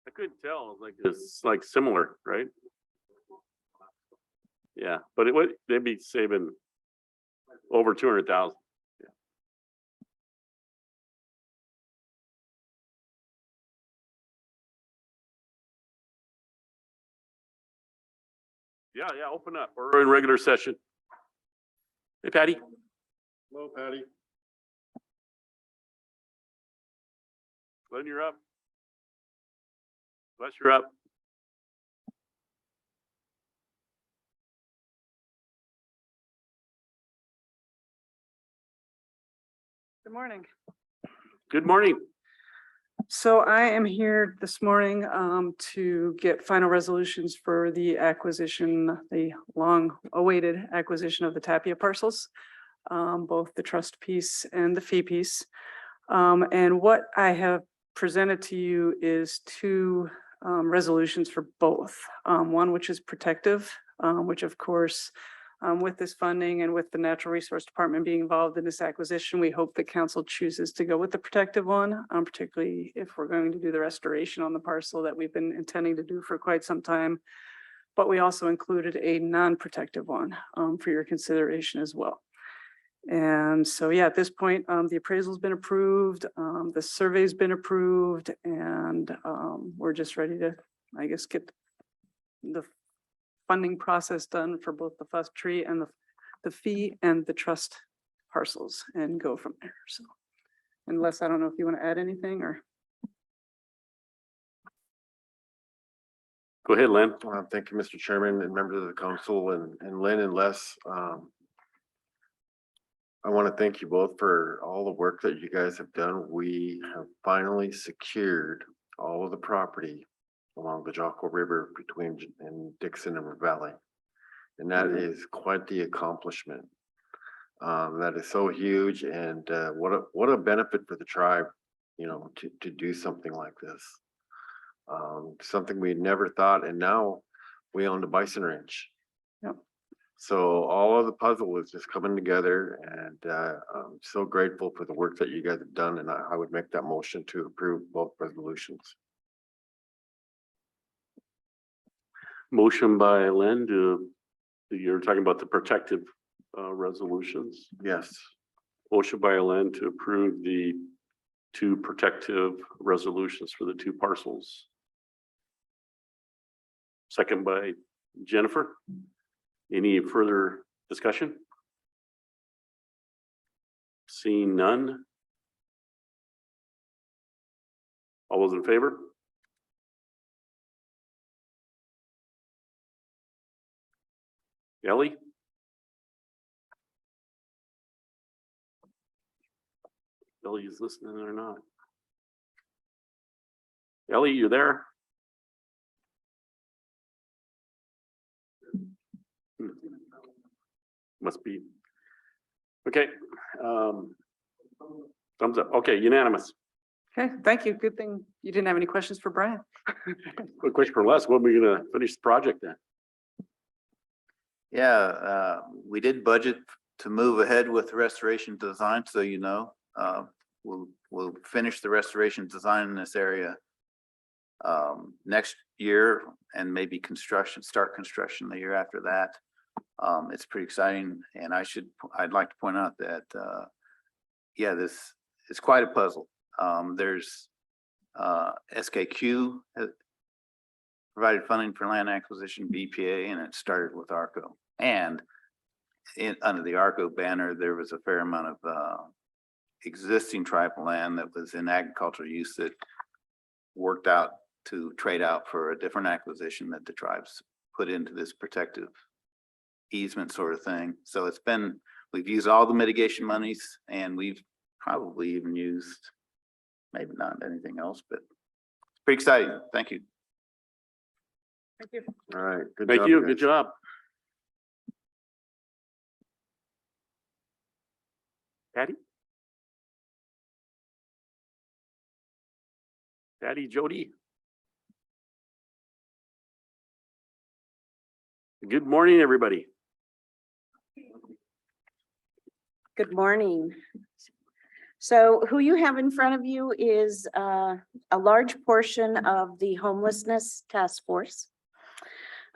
I couldn't tell. It's like similar, right? Yeah, but they'd be saving over 200,000. Yeah, open up. We're in regular session. Hey, Patty. Hello, Patty. Glenn, you're up. Wes, you're up. Good morning. Good morning. So I am here this morning to get final resolutions for the acquisition, the long-awaited acquisition of the Tapia parcels, both the trust piece and the fee piece. And what I have presented to you is two resolutions for both. One which is protective, which of course, with this funding and with the Natural Resource Department being involved in this acquisition, we hope that council chooses to go with the protective one, particularly if we're going to do the restoration on the parcel that we've been intending to do for quite some time. But we also included a non-protective one for your consideration as well. And so, yeah, at this point, the appraisal's been approved, the survey's been approved, and we're just ready to, I guess, get the funding process done for both the first tree and the fee and the trust parcels and go from there. So unless, I don't know if you want to add anything or. Go ahead, Len. Thank you, Mr. Chairman and members of the council, and Lynn and Les. I want to thank you both for all the work that you guys have done. We have finally secured all of the property along the Jocko River between Dixon and River Valley. And that is quite the accomplishment. That is so huge, and what a benefit for the tribe, you know, to do something like this. Something we never thought, and now we own the bison ranch. Yep. So all of the puzzle is just coming together, and I'm so grateful for the work that you guys have done, and I would make that motion to approve both resolutions. Motion by Len you're talking about the protective resolutions. Yes. Motion by Len to approve the two protective resolutions for the two parcels. Second by Jennifer. Any further discussion? Seeing none. All those in favor? Ellie? Ellie is listening or not? Ellie, you there? Must be. Okay. Thumbs up. Okay, unanimous. Okay, thank you. Good thing you didn't have any questions for Brian. Quick question for Les. When are we gonna finish the project then? Yeah, we did budget to move ahead with restoration design, so you know, we'll finish the restoration design in this area next year, and maybe start construction the year after that. It's pretty exciting, and I'd like to point out that yeah, this is quite a puzzle. There's SKQ has provided funding for land acquisition, BPA, and it started with ARCO. And under the ARCO banner, there was a fair amount of existing tribal land that was in agricultural use that worked out to trade out for a different acquisition that the tribes put into this protective easement sort of thing. So we've used all the mitigation monies, and we've probably even used maybe not anything else, but it's pretty exciting. Thank you. Thank you. All right. Thank you. Good job. Patty? Patty, Jody? Good morning, everybody. Good morning. So who you have in front of you is a large portion of the homelessness task force.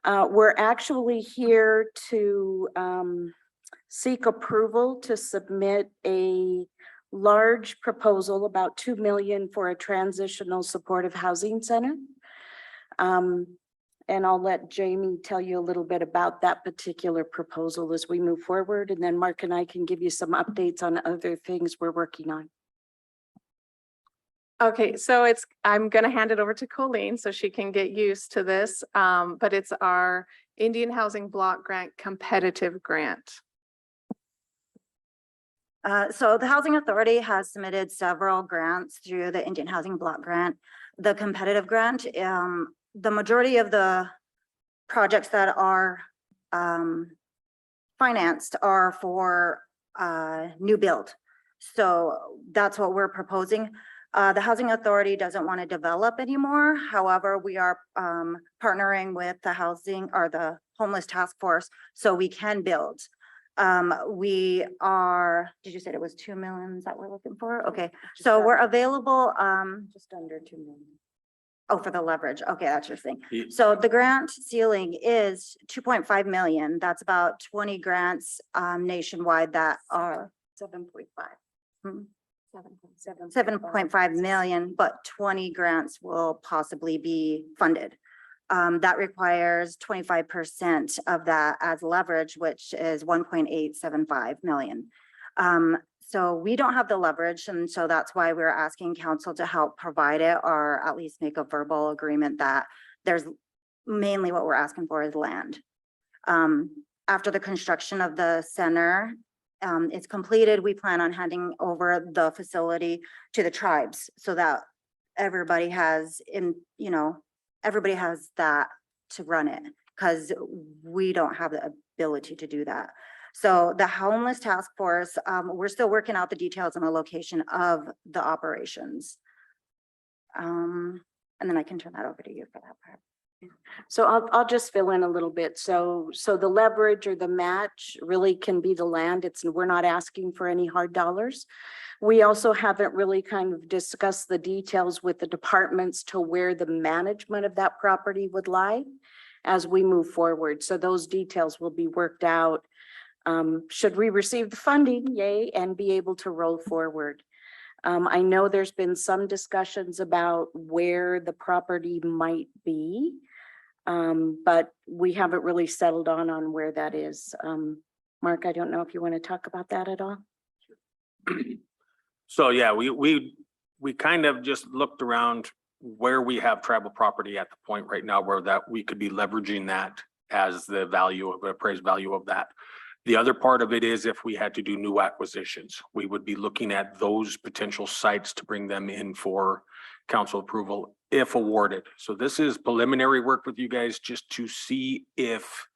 We're actually here to seek approval to submit a large proposal, about 2 million, for a transitional supportive housing center. And I'll let Jamie tell you a little bit about that particular proposal as we move forward. And then Mark and I can give you some updates on other things we're working on. Okay, so I'm gonna hand it over to Colleen so she can get used to this. But it's our Indian Housing Block Grant Competitive Grant. So the Housing Authority has submitted several grants through the Indian Housing Block Grant. The competitive grant, the majority of the projects that are financed are for new build. So that's what we're proposing. The Housing Authority doesn't want to develop anymore. However, we are partnering with the housing or the homeless task force so we can build. We are, did you say it was 2 million that we're looking for? Okay, so we're available Just under 2 million. oh, for the leverage. Okay, that's your thing. Ye- So the grant ceiling is 2.5 million. That's about 20 grants nationwide that are 7.5. hmm, 7.7. 7.5 million, but 20 grants will possibly be funded. That requires 25% of that as leverage, which is 1.875 million. So we don't have the leverage, and so that's why we're asking council to help provide it, or at least make a verbal agreement that there's mainly what we're asking for is land. After the construction of the center is completed, we plan on handing over the facility to the tribes so that everybody has everybody has that to run it, because we don't have the ability to do that. So the homeless task force, we're still working out the details on the location of the operations. And then I can turn that over to you for that part. So I'll just fill in a little bit. So the leverage or the match really can be the land. We're not asking for any hard dollars. We also haven't really kind of discussed the details with the departments to where the management of that property would lie as we move forward. So those details will be worked out. Should we receive the funding, yay, and be able to roll forward. I know there's been some discussions about where the property might be, but we haven't really settled on where that is. Mark, I don't know if you want to talk about that at all. So yeah, we kind of just looked around where we have tribal property at the point right now where that we could be leveraging that as the value of appraised value of that. The other part of it is if we had to do new acquisitions, we would be looking at those potential sites to bring them in for council approval if awarded. So this is preliminary work with you guys just to see if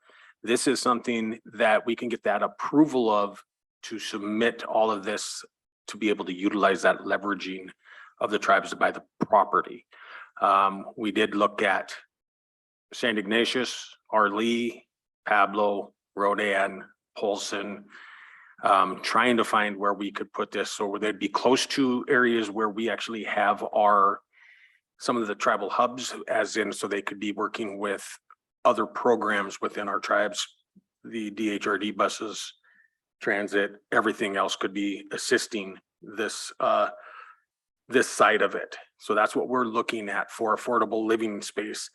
this is something that we can get that approval of to submit all of this to be able to utilize that leveraging of the tribes to buy the property. We did look at St. Ignatius, Arlee, Pablo, Rodan, Polson, trying to find where we could put this so they'd be close to areas where we actually have some of the tribal hubs, as in so they could be working with other programs within our tribes, the DHRD buses, transit, everything else could be assisting this side of it. So that's what we're looking at for affordable living space,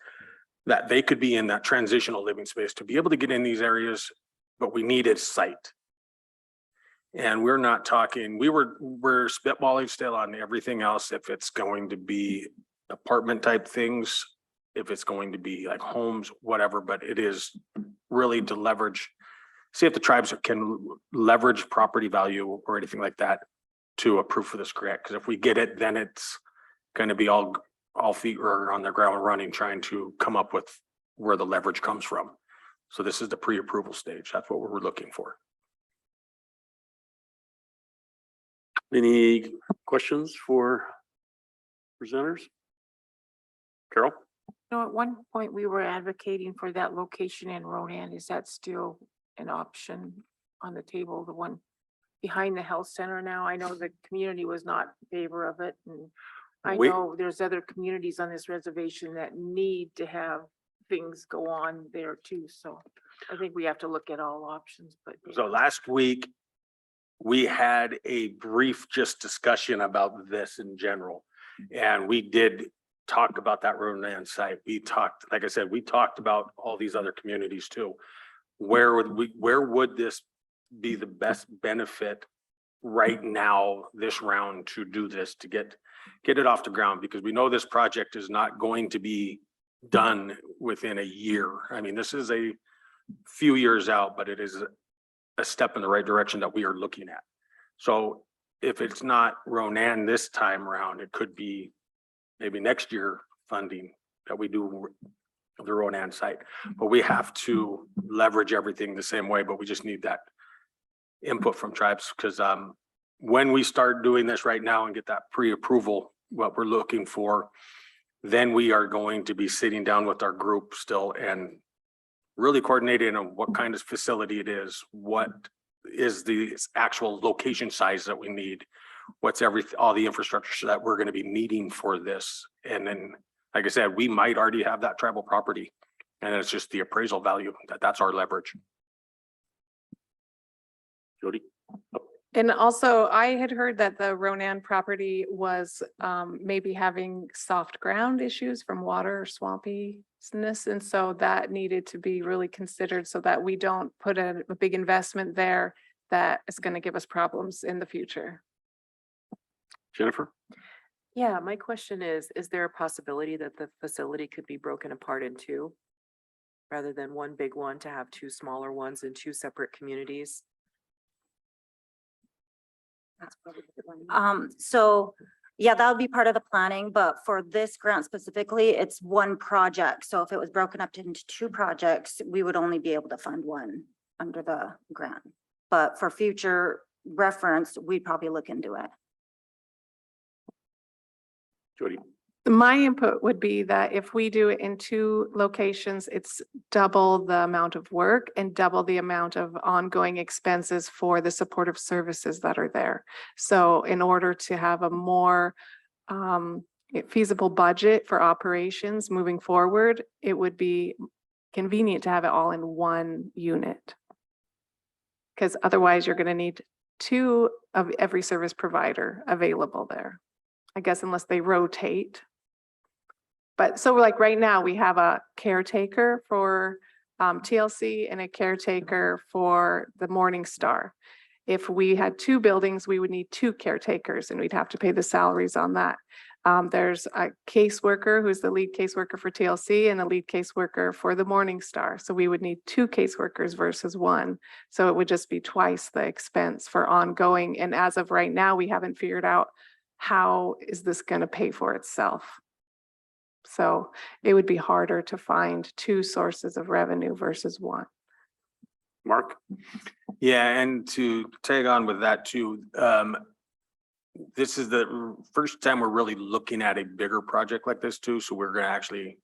that they could be in that transitional living space to be able to get in these areas, but we needed site. And we're not talking, we're spitballing still on everything else. If it's going to be apartment type things, if it's going to be like homes, whatever, but it is really to leverage, see if the tribes can leverage property value or anything like that to approve for this grant. Because if we get it, then it's going to be all feet are on the ground running, trying to come up with where the leverage comes from. So this is the pre-approval stage. That's what we're looking for. Any questions for presenters? Carol? No, at one point we were advocating for that location in Ronan. Is that still an option on the table? The one behind the health center now. I know the community was not in favor of it, and I We- know there's other communities on this reservation that need to have things go on there too, so I think we have to look at all options, but. So last week, we had a brief just discussion about this in general. And we did talk about that Ronan site. We talked, like I said, we talked about all these other communities too. Where would this be the best benefit right now, this round, to do this, to get it off the ground? Because we know this project is not going to be done within a year. I mean, this is a few years out, but it is a step in the right direction that we are looking at. So if it's not Ronan this time around, it could be maybe next year funding that we do the Ronan site. But we have to leverage everything the same way, but we just need that input from tribes, because when we start doing this right now and get that pre-approval, what we're looking for, then we are going to be sitting down with our group still and really coordinating on what kind of facility it is, what is the actual location size that we need, what's all the infrastructure that we're going to be needing for this. And then, like I said, we might already have that tribal property, and it's just the appraisal value that's our leverage. Jody? And also, I had heard that the Ronan property was maybe having soft ground issues from water or swampiness. And so that needed to be really considered so that we don't put a big investment there that is going to give us problems in the future. Jennifer? Yeah, my question is there a possibility that the facility could be broken apart in two? Rather than one big one, to have two smaller ones in two separate communities? That's probably a good one. So yeah, that would be part of the planning, but for this grant specifically, it's one project. So if it was broken up into two projects, we would only be able to fund one under the grant. But for future reference, we'd probably look into it. Jody? My input would be that if we do it in two locations, it's double the amount of work and double the amount of ongoing expenses for the supportive services that are there. So in order to have a more feasible budget for operations moving forward, it would be convenient to have it all in one unit. Because otherwise you're going to need two of every service provider available there. I guess unless they rotate. But so like right now we have a caretaker for TLC and a caretaker for the Morning Star. If we had two buildings, we would need two caretakers and we'd have to pay the salaries on that. There's a caseworker who's the lead caseworker for TLC and a lead caseworker for the Morning Star. So we would need two caseworkers versus one. So it would just be twice the expense for ongoing. And as of right now, we haven't figured out how is this going to pay for itself. So it would be harder to find two sources of revenue versus one. Mark? Yeah, and to tag on with that too, this is the first time we're really looking at a bigger project like this too. So we're going to actually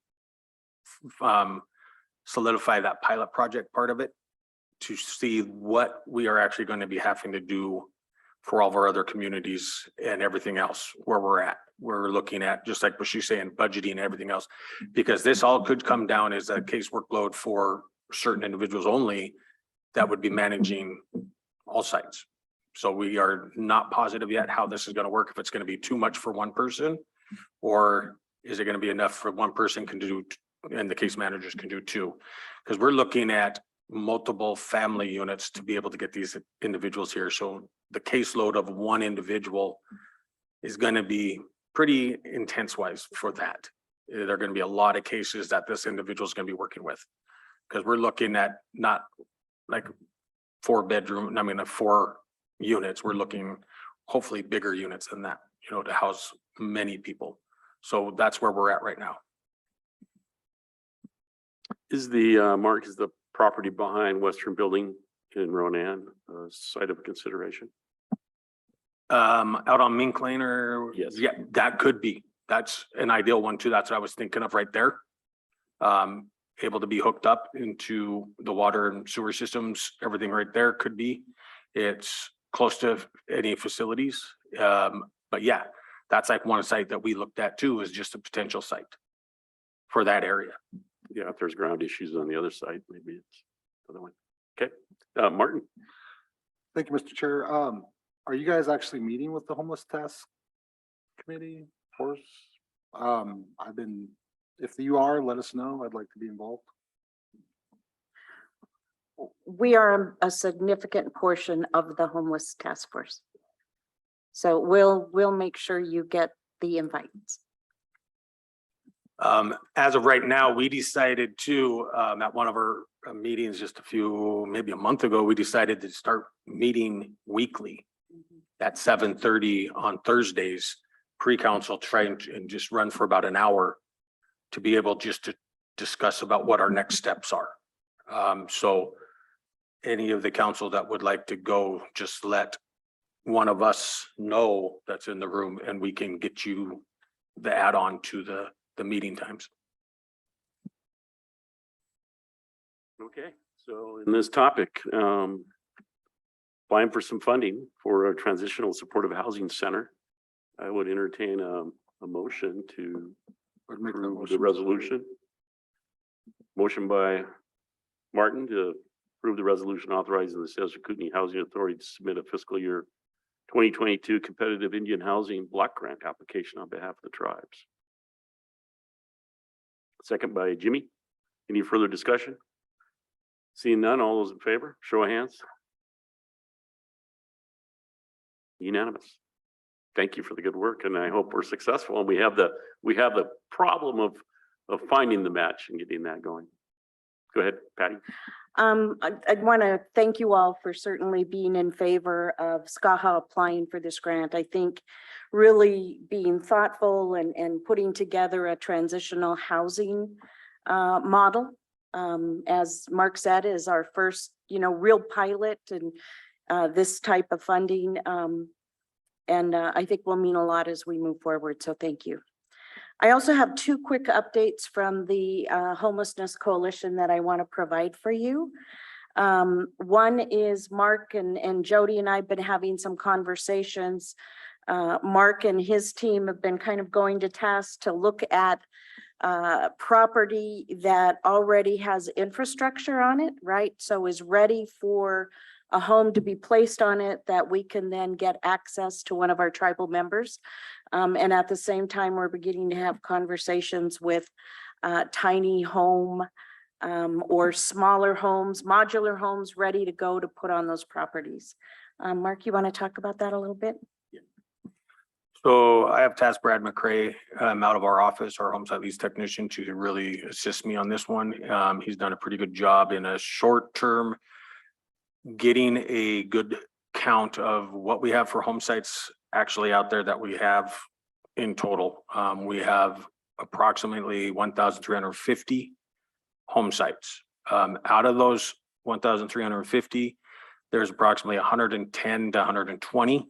solidify that pilot project part of it to see what we are actually going to be having to do for all of our other communities and everything else where we're at. We're looking at, just like what she's saying, budgeting and everything else, because this all could come down as a case workload for certain individuals only that would be managing all sites. So we are not positive yet how this is going to work, if it's going to be too much for one person, or is it going to be enough for one person can do, and the case managers can do two? Because we're looking at multiple family units to be able to get these individuals here. So the caseload of one individual is going to be pretty intense wise for that. There are going to be a lot of cases that this individual is going to be working with, because we're looking at not like 4-bedroom, I mean, 4 units. We're looking hopefully bigger units than that, you know, to house many people. So that's where we're at right now. Is the, Mark, is the property behind Western Building in Ronan a site of consideration? Out on Mink Lane or? Yes. Yeah, that could be. That's an ideal one too. That's what I was thinking of right there. Able to be hooked up into the water and sewer systems, everything right there could be. It's close to any facilities. But yeah, that's like one site that we looked at too, is just a potential site for that area. Yeah, if there's ground issues on the other side, maybe it's the other one. Okay, Martin, Thank you, Mr. Chair. Are you guys actually meeting with the homeless task committee force? If you are, let us know. I'd like to be involved. We are a significant portion of the homeless task force. So we'll make sure you get the invites. As of right now, we decided to, at one of our meetings just maybe a month ago, we decided to start meeting weekly at 7:30 on Thursdays, pre-council, trying and just run for about an hour to be able just to discuss about what our next steps are. So any of the council that would like to go, just let one of us know that's in the room, and we can get you the add-on to the meeting times. okay, so in this topic, applying for some funding for a transitional supportive housing center, I would entertain a motion to I'd make that approve the motion. resolution. Motion by Martin to approve the resolution authorizing the CSKT Housing Authority to submit a fiscal year 2022 competitive Indian housing block grant application on behalf of the tribes. Second by Jimmy. Any further discussion? Seeing none, all those in favor, show of hands. Unanimous. Thank you for the good work, and I hope we're successful. And we have the problem of finding the match and getting that going. Go ahead, Patty. I'd want to thank you all for certainly being in favor of SCAHA applying for this grant. I think really being thoughtful and putting together a transitional housing model, as Mark said, is our first, real pilot and this type of funding. And I think will mean a lot as we move forward. So thank you. I also have two quick updates from the Homelessness Coalition that I want to provide for you. One is Mark and Jody and I have been having some conversations. Mark and his team have been kind of going to task to look at property that already has infrastructure on it, right? So is ready for a home to be placed on it that we can then get access to one of our tribal members. And at the same time, we're beginning to have conversations with tiny home or smaller homes, modular homes ready to go to put on those properties. Mark, you want to talk about that a little bit? So I have tasked Brad McCray out of our office, our home site lease technician, to really assist me on this one. He's done a pretty good job in a short term, getting a good count of what we have for home sites actually out there that we have in total. We have approximately 1,350 home sites. Out of those 1,350, there's approximately 110 to 120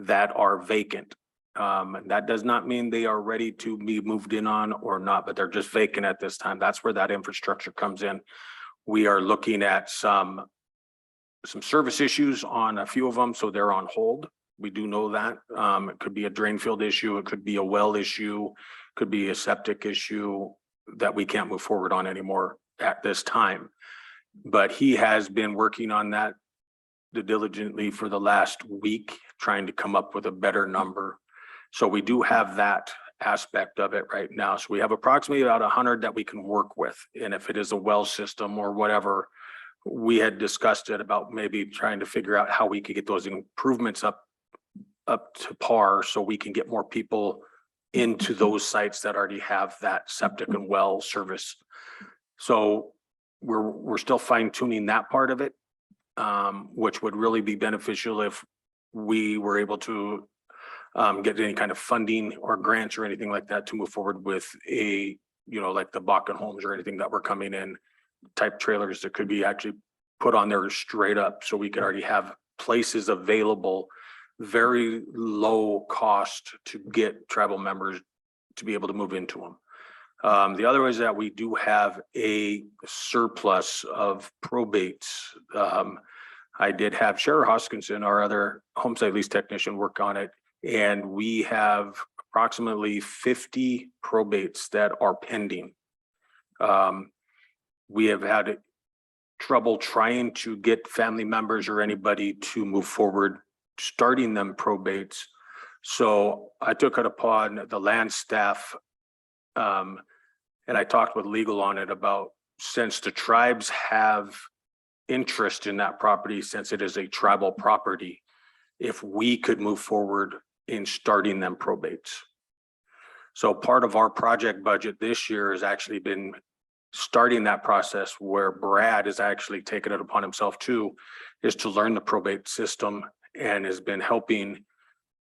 that are vacant. That does not mean they are ready to be moved in on or not, but they're just vacant at this time. That's where that infrastructure comes in. We are looking at some service issues on a few of them, so they're on hold. We do know that. It could be a drain field issue, it could be a well issue, could be a septic issue that we can't move forward on anymore at this time. But he has been working on that diligently for the last week, trying to come up with a better number. So we do have that aspect of it right now. So we have approximately about 100 that we can work with. And if it is a well system or whatever, we had discussed it about maybe trying to figure out how we could get those improvements up to par so we can get more people into those sites that already have that septic and well service. So we're still fine tuning that part of it, which would really be beneficial if we were able to get any kind of funding or grants or anything like that to move forward with a, like the Bakken homes or anything that were coming in type trailers that could be actually put on there straight up. So we could already have places available, very low cost to get tribal members to be able to move into them. The other is that we do have a surplus of probates. I did have Sheriff Hoskinson, our other home site lease technician, work on it. And we have approximately 50 probates that are pending. We have had trouble trying to get family members or anybody to move forward, starting them probates. So I took it upon the land staff, and I talked with legal on it about, since the tribes have interest in that property, since it is a tribal property, if we could move forward in starting them probates. So part of our project budget this year has actually been starting that process, where Brad has actually taken it upon himself too, is to learn the probate system, and has been helping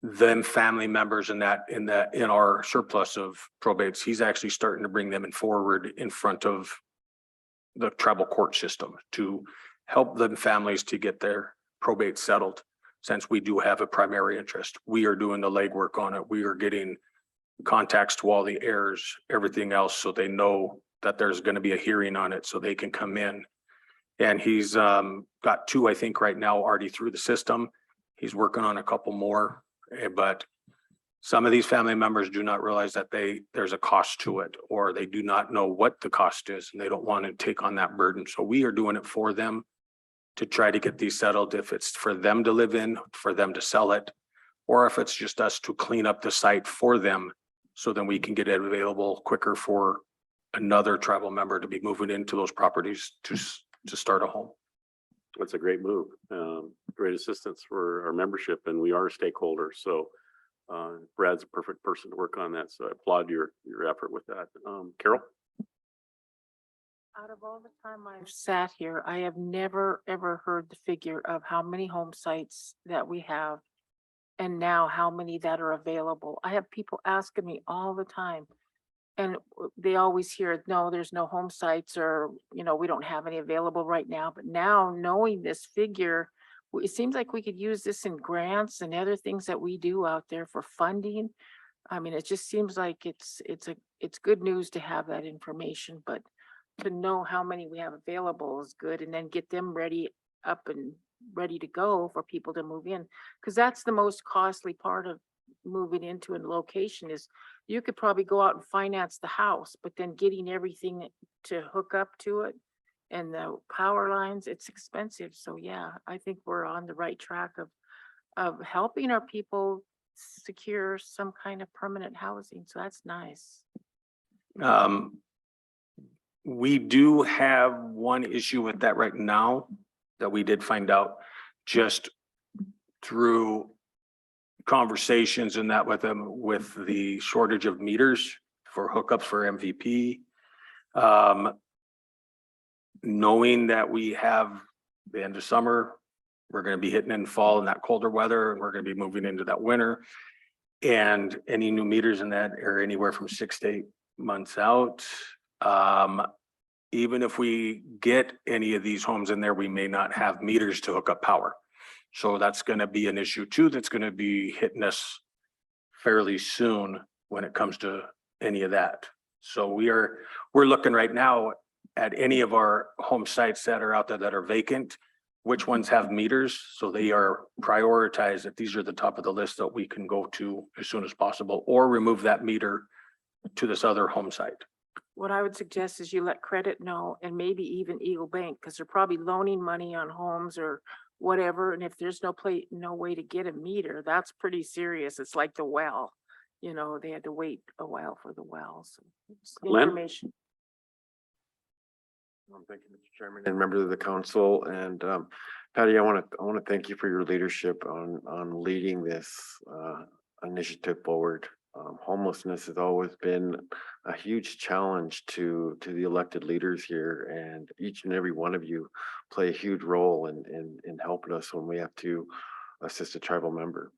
them family members in our surplus of probates. He's actually starting to bring them in forward in front of the tribal court system to help them families to get their probate settled. Since we do have a primary interest, we are doing the legwork on it. We are getting contacts to all the heirs, everything else, so they know that there's going to be a hearing on it, so they can come in. And he's got 2, I think, right now already through the system. He's working on a couple more, but some of these family members do not realize that there's a cost to it, or they do not know what the cost is, and they don't want to take on that burden. So we are doing it for them to try to get these settled, if it's for them to live in, for them to sell it, or if it's just us to clean up the site for them, so then we can get it available quicker for another tribal member to be moving into those properties to start a home. That's a great move. Great assistance for our membership, and we are a stakeholder. So Brad's a perfect person to work on that. So I applaud your effort with that. Carol? Out of all the time I've sat here, I have never, ever heard the figure of how many home sites that we have, and now how many that are available. I have people asking me all the time, and they always hear, no, there's no home sites, or, we don't have any available right now. But now, knowing this figure, it seems like we could use this in grants and other things that we do out there for funding. I mean, it just seems like it's good news to have that information, but to know how many we have available is good, and then get them up and ready to go for people to move in. Because that's the most costly part of moving into a location, is you could probably go out and finance the house, but then getting everything to hook up to it and the power lines, it's expensive. So yeah, I think we're on the right track of helping our people secure some kind of permanent housing. So that's nice. We do have one issue with that right now that we did find out just through conversations and that with them, with the shortage of meters for hookups for MVP. Knowing that we have the end of summer, we're going to be hitting in fall in that colder weather, and we're going to be moving into that winter. And any new meters in that are anywhere from 6 to 8 months out. Even if we get any of these homes in there, we may not have meters to hook up power. So that's going to be an issue too, that's going to be hitting us fairly soon when it comes to any of that. So we're looking right now at any of our home sites that are out there that are vacant, which ones have meters. So they are prioritized, that these are the top of the list that we can go to as soon as possible, or remove that meter to this other home site. What I would suggest is you let credit know, and maybe even Eagle Bank, because they're probably loaning money on homes or whatever. And if there's no way to get a meter, that's pretty serious. It's like the well, they had to wait a while for the well. So it's Glenn? information. Thank you, Mr. Chairman, and members of the council. And Patty, I want to thank you for your leadership on leading this initiative forward. Homelessness has always been a huge challenge to the elected leaders here, and each and every one of you play a huge role in helping us when we have to assist a tribal member.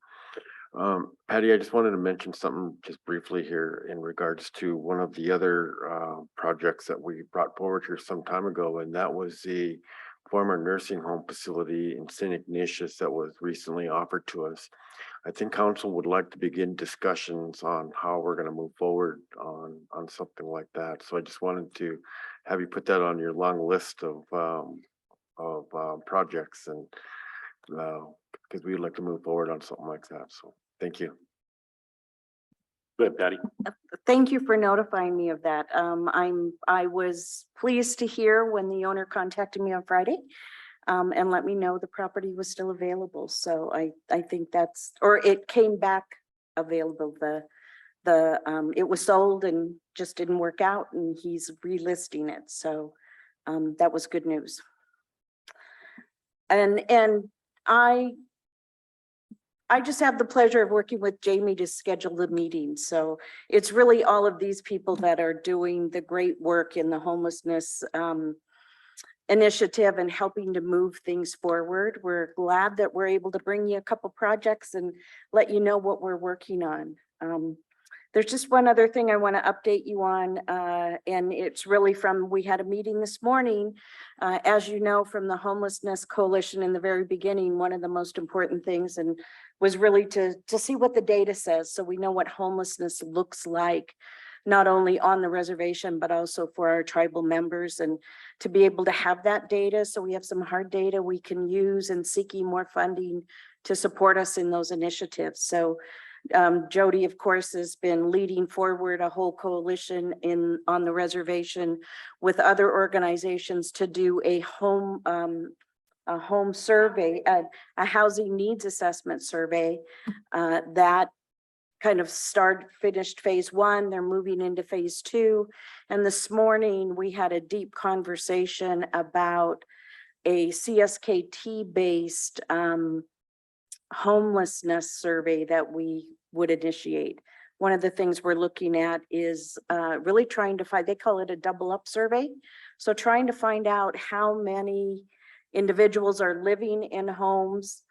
Patty, I just wanted to mention something just briefly here in regards to one of the other projects that we brought forward here some time ago, and that was the former nursing home facility in St. Ignatius that was recently offered to us. I think council would like to begin discussions on how we're going to move forward on something like that. So I just wanted to have you put that on your long list of projects, and because we'd like to move forward on something like that. So thank you. Go ahead, Patty. Thank you for notifying me of that. I was pleased to hear when the owner contacted me on Friday and let me know the property was still available. So I think that's, or it came back available. It was sold and just didn't work out and he's relisting it. So that was good news. And I just have the pleasure of working with Jamie to schedule the meeting. So it's really all of these people that are doing the great work in the homelessness initiative and helping to move things forward. We're glad that we're able to bring you a couple projects and let you know what we're working on. There's just one other thing I want to update you on, and it's really from, we had a meeting this morning. As you know, from the Homelessness Coalition in the very beginning, one of the most important things and was really to see what the data says. So we know what homelessness looks like, not only on the reservation, but also for our tribal members, and to be able to have that data. So we have some hard data we can use and seeking more funding to support us in those initiatives. So Jody, of course, has been leading forward a whole coalition on the reservation with other organizations to do a home survey, a housing needs assessment survey that kind of finished phase 1. They're moving into phase 2. And this morning we had a deep conversation about a CSKT based homelessness survey that we would initiate. One of the things we're looking at is really trying to find, they call it a double up survey. So trying to find out how many individuals are living in homes,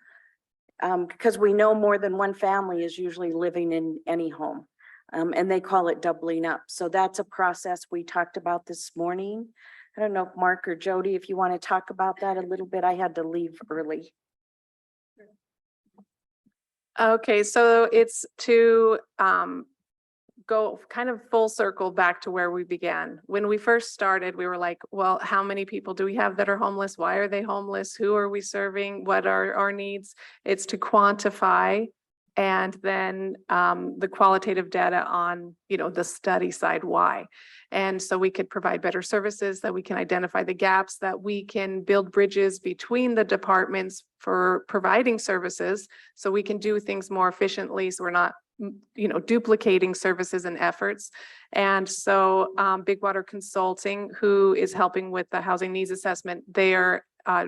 because we know more than one family is usually living in any home, and they call it doubling up. So that's a process we talked about this morning. I don't know if Mark or Jody, if you want to talk about that a little bit. I had to leave early. Okay, so it's to go kind of full circle back to where we began. When we first started, we were like, well, how many people do we have that are homeless? Why are they homeless? Who are we serving? What are our needs? It's to quantify, and then the qualitative data on, the study side, why. And so we could provide better services, that we can identify the gaps, that we can build bridges between the departments for providing services, so we can do things more efficiently, so we're not duplicating services and efforts. And so Big Water Consulting, who is helping with the housing needs assessment, they are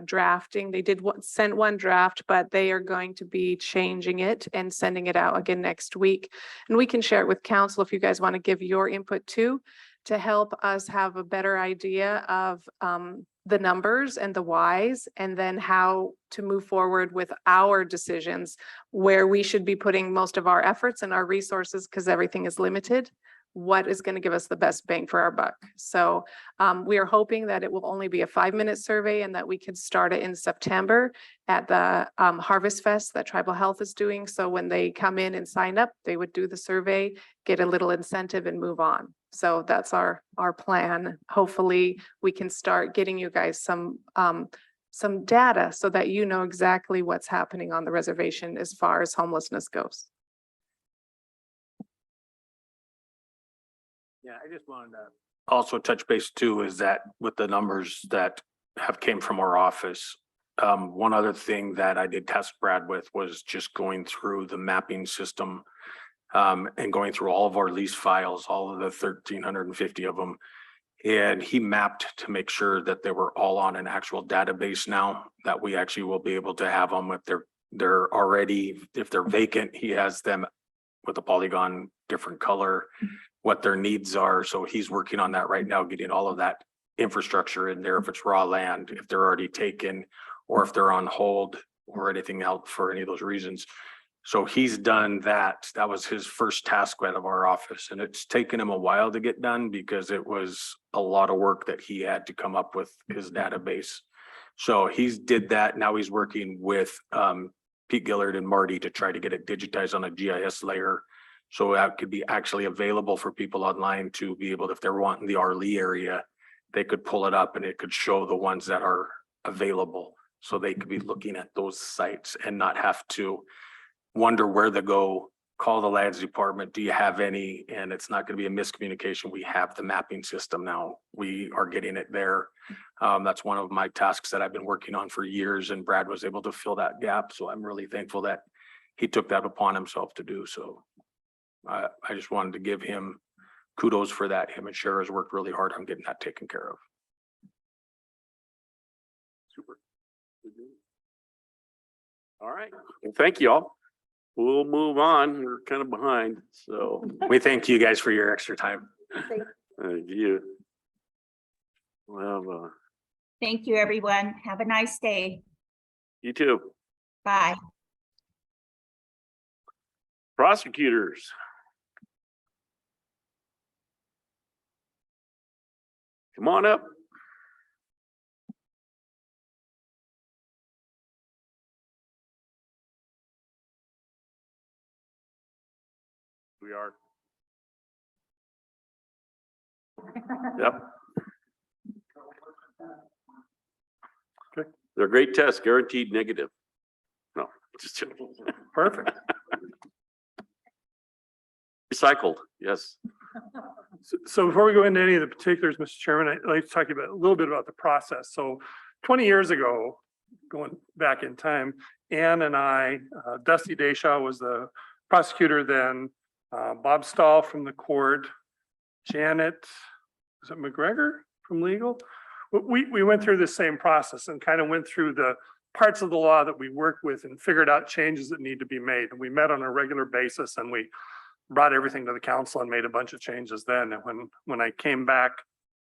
drafting. They send one draft, but they are going to be changing it and sending it out again next week. And we can share it with council if you guys want to give your input too, to help us have a better idea of the numbers and the whys, and then how to move forward with our decisions, where we should be putting most of our efforts and our resources, because everything is limited. What is going to give us the best bang for our buck? So we are hoping that it will only be a 5-minute survey, and that we could start it in September at the Harvest Fest that Tribal Health is doing. So when they come in and sign up, they would do the survey, get a little incentive, and move on. So that's our plan. Hopefully we can start getting you guys some data so that you know exactly what's happening on the reservation as far as homelessness goes. Yeah, I just wanted to also touch base too, is that with the numbers that have came from our office, one other thing that I did task Brad with was just going through the mapping system and going through all of our lease files, all of the 1,350 of them. And he mapped to make sure that they were all on an actual database now, that we actually will be able to have them if they're already, if they're vacant, he has them with a polygon, different color, what their needs are. So he's working on that right now, getting all of that infrastructure in there, if it's raw land, if they're already taken, or if they're on hold or anything else for any of those reasons. So he's done that. That was his first task out of our office, and it's taken him a while to get done because it was a lot of work that he had to come up with his database. So he's did that. Now he's working with Pete Gillard and Marty to try to get it digitized on a GIS layer. So that could be actually available for people online to be able, if they're wanting the Arlee area, they could pull it up and it could show the ones that are available. So they could be looking at those sites and not have to wonder where to go, call the lands department, do you have any? And it's not gonna be a miscommunication. We have the mapping system now. We are getting it there. That's one of my tasks that I've been working on for years, and Brad was able to fill that gap. So I'm really thankful that he took that upon himself to do so. I just wanted to give him kudos for that. Him and Shara has worked really hard on getting that taken care of. Super. All right, well, thank you all. We'll move on. We're kind of behind, so We thank you guys for your extra time. thank you. Well, Thank you, everyone. Have a nice day. you too. Bye. Prosecutors. Come on up. We are. Yep. Okay. They're a great tests, guaranteed negative. No, just joking. Perfect. Recycled, yes. So before we go into any of the particulars, Mr. Chairman, I'd like to talk about a little bit about the process. So 20 years ago, going back in time, Ann and I, Dusty Dayshaw was the prosecutor then, Bob Stahl from the court, Janet, is it McGregor from legal? We went through the same process and kind of went through the parts of the law that we worked with and figured out changes that need to be made. And we met on a regular basis and we brought everything to the council and made a bunch of changes then. And when I came back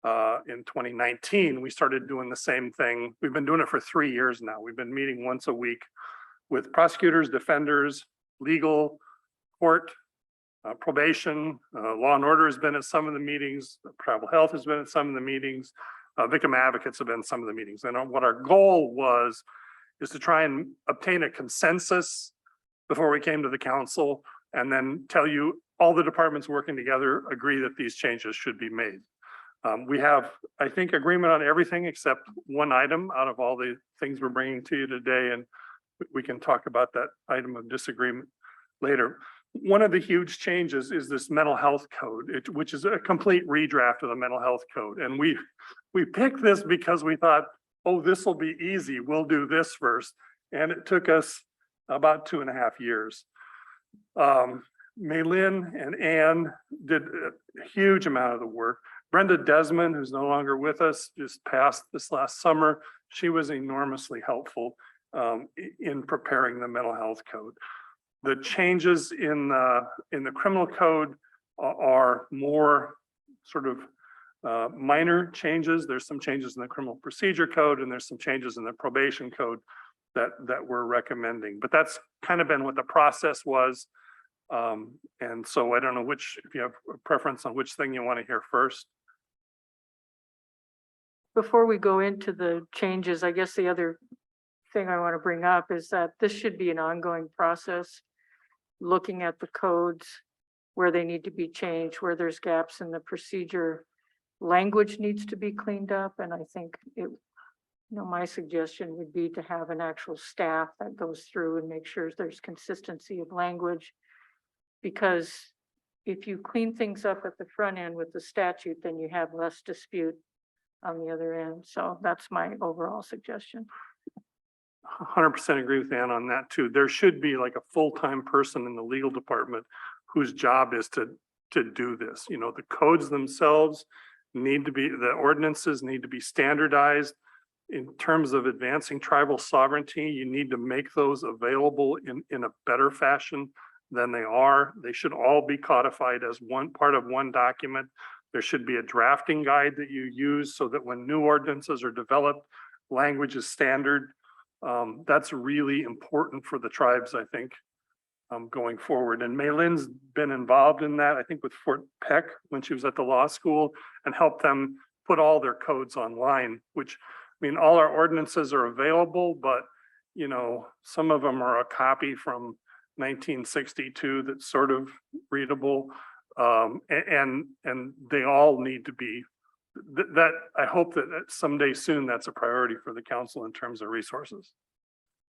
in 2019, we started doing the same thing. We've been doing it for 3 years now. We've been meeting once a week with prosecutors, defenders, legal, court, probation, law and order has been at some of the meetings, tribal health has been at some of the meetings, victim advocates have been at some of the meetings. And what our goal is to try and obtain a consensus before we came to the council, and then tell you all the departments working together agree that these changes should be made. We have, I think, agreement on everything except one item out of all the things we're bringing to you today, and we can talk about that item of disagreement later. One of the huge changes is this mental health code, which is a complete redraft of the mental health code. And we picked this because we thought, oh, this will be easy. We'll do this first. And it took us about 2.5 years. Maylin and Ann did a huge amount of the work. Brenda Desmond, who's no longer with us, just passed this last summer. She was enormously helpful in preparing the mental health code. The changes in the criminal code are more sort of minor changes. There's some changes in the criminal procedure code and there's some changes in the probation code that we're recommending. But that's kind of been what the process was. And so I don't know if you have a preference on which thing you want to hear first. Before we go into the changes, I guess the other thing I want to bring up is that this should be an ongoing process. Looking at the codes, where they need to be changed, where there's gaps in the procedure, language needs to be cleaned up. And I think my suggestion would be to have an actual staff that goes through and make sure there's consistency of language. Because if you clean things up at the front end with the statute, then you have less dispute on the other end. So that's my overall suggestion. 100% agree with Ann on that too. There should be like a full-time person in the legal department whose job is to do this. You know, the codes themselves need to be, the ordinances need to be standardized. In terms of advancing tribal sovereignty, you need to make those available in a better fashion than they are. They should all be codified as one part of one document. There should be a drafting guide that you use so that when new ordinances are developed, language is standard. That's really important for the tribes, I think, going forward. And Maylin's been involved in that, I think with Fort Peck when she was at the law school, and helped them put all their codes online, which, I mean, all our ordinances are available, but, you know, some of them are a copy from 1962 that's sort of readable. And they all need to be that, I hope that someday soon, that's a priority for the council in terms of resources.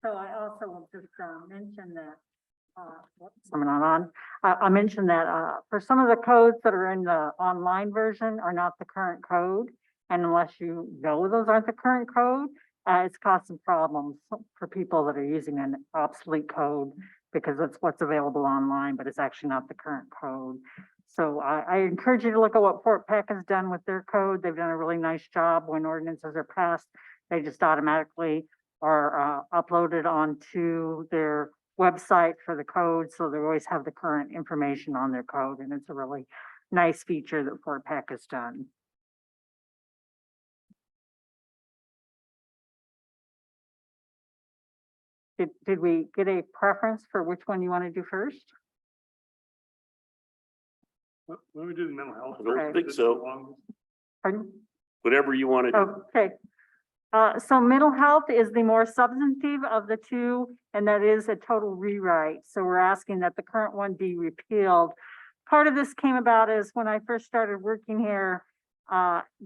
So I also want to mention that, I'm not on, I mentioned that, for some of the codes that are in the online version are not the current code. And unless you know those aren't the current code, it's causing problems for people that are using an obsolete code because it's what's available online, but it's actually not the current code. So I encourage you to look at what Fort Peck has done with their code. They've done a really nice job. When ordinances are passed, they just automatically are uploaded onto their website for the code. So they always have the current information on their code. And it's a really nice feature that Fort Peck has done. Did we get a preference for which one you want to do first? Let me do the mental health. I don't think so. Pardon? Whatever you want to do. Okay. So mental health is the more substantive of the two, and that is a total rewrite. So we're asking that the current one be repealed. Part of this came about is when I first started working here,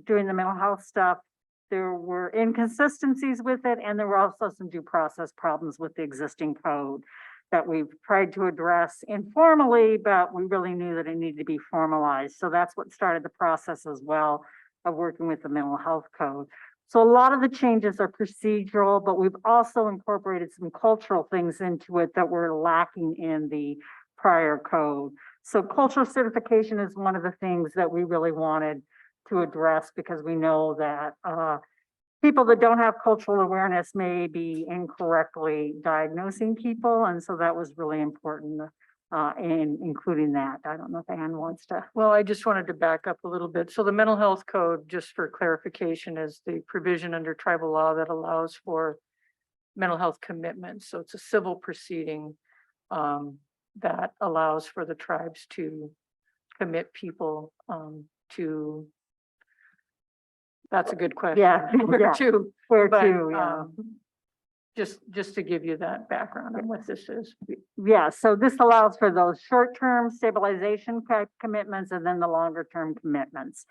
doing the mental health stuff, there were inconsistencies with it, and there were also some due process problems with the existing code that we've tried to address informally, but we really knew that it needed to be formalized. So that's what started the process as well of working with the mental health code. So a lot of the changes are procedural, but we've also incorporated some cultural things into it that were lacking in the prior code. So cultural certification is one of the things that we really wanted to address because we know that people that don't have cultural awareness may be incorrectly diagnosing people. And so that was really important in including that. I don't know if Ann wants to. Well, I just wanted to back up a little bit. So the mental health code, just for clarification, is the provision under tribal law that allows for mental health commitments. So it's a civil proceeding that allows for the tribes to commit people to. That's a good question. Yeah, Where yeah. to? Where But, to, yeah. Just to give you that background on what this is. Yeah, so this allows for those short-term stabilization type commitments and then the longer-term commitments.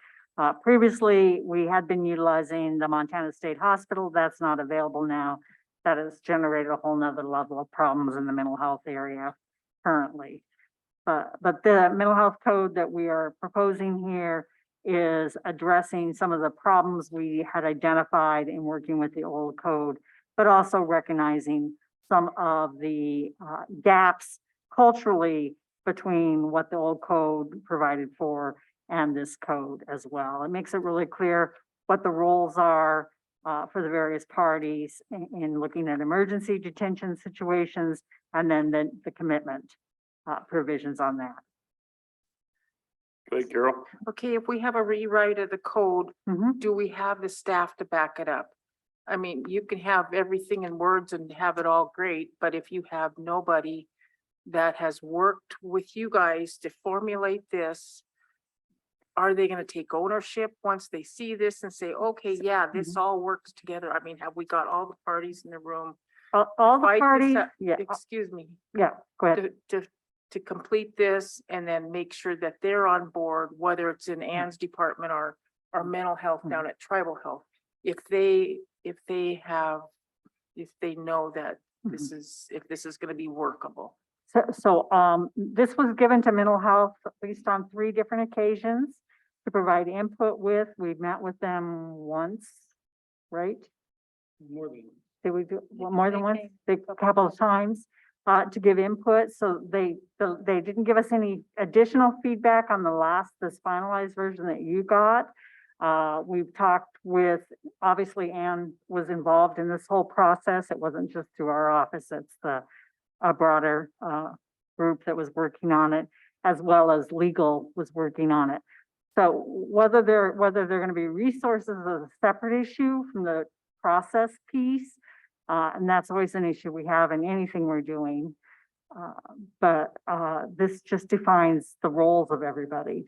Previously, we had been utilizing the Montana State Hospital. That's not available now. That has generated a whole nother level of problems in the mental health area currently. But the mental health code that we are proposing here is addressing some of the problems we had identified in working with the old code, but also recognizing some of the gaps culturally between what the old code provided for and this code as well. It makes it really clear what the roles are for the various parties in looking at emergency detention situations and then the commitment provisions on that. Okay, Carol. Okay, if we have a rewrite of the code, Mhm. do we have the staff to back it up? I mean, you can have everything in words and have it all great, but if you have nobody that has worked with you guys to formulate this, are they gonna take ownership once they see this and say, okay, yeah, this all works together? I mean, have we got all the parties in the room? All the Fight this parties, out- yeah, Excuse me, yeah, go ahead. to complete this and then make sure that they're on board, whether it's in Ann's department or mental health down at tribal health. If they know that if this is gonna be workable. So this was given to mental health at least on 3 different occasions to provide input with. We've met with them once, right? More than. Did we do more than once? A couple of times to give input. So they didn't give us any additional feedback on this finalized version that you got. We've talked with, obviously Ann was involved in this whole process. It wasn't just through our office. It's a broader group that was working on it, as well as legal was working on it. So whether they're going to be resources is a separate issue from the process piece. And that's always an issue we have in anything we're doing. But this just defines the roles of everybody.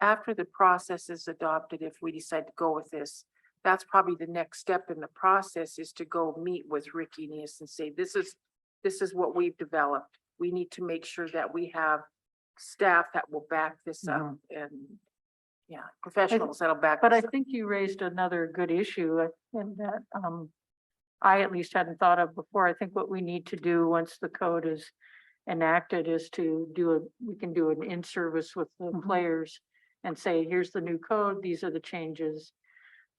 After the process is adopted, if we decide to go with this, that's probably the next step in the process is to go meet with Ricky Neas and say, this is what we've developed. We need to make sure that we have staff that will back this up and Yeah, professionals that'll back. But I us up. think you raised another good issue and that, I at least hadn't thought of before. I think what we need to do once the code is enacted is to we can do an in-service with the players and say, here's the new code, these are the changes.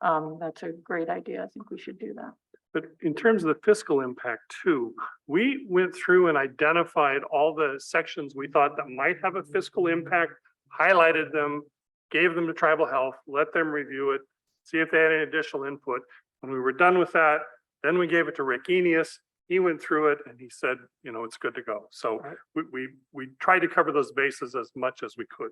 That's a great idea. I think we should do that. But in terms of the fiscal impact too, we went through and identified all the sections we thought that might have a fiscal impact, highlighted them, gave them to tribal health, let them review it, see if they had any additional input. When we were done with that, then we gave it to Rick Enius. He went through it and he said, you know, it's good to go. So we tried to cover those bases as much as we could.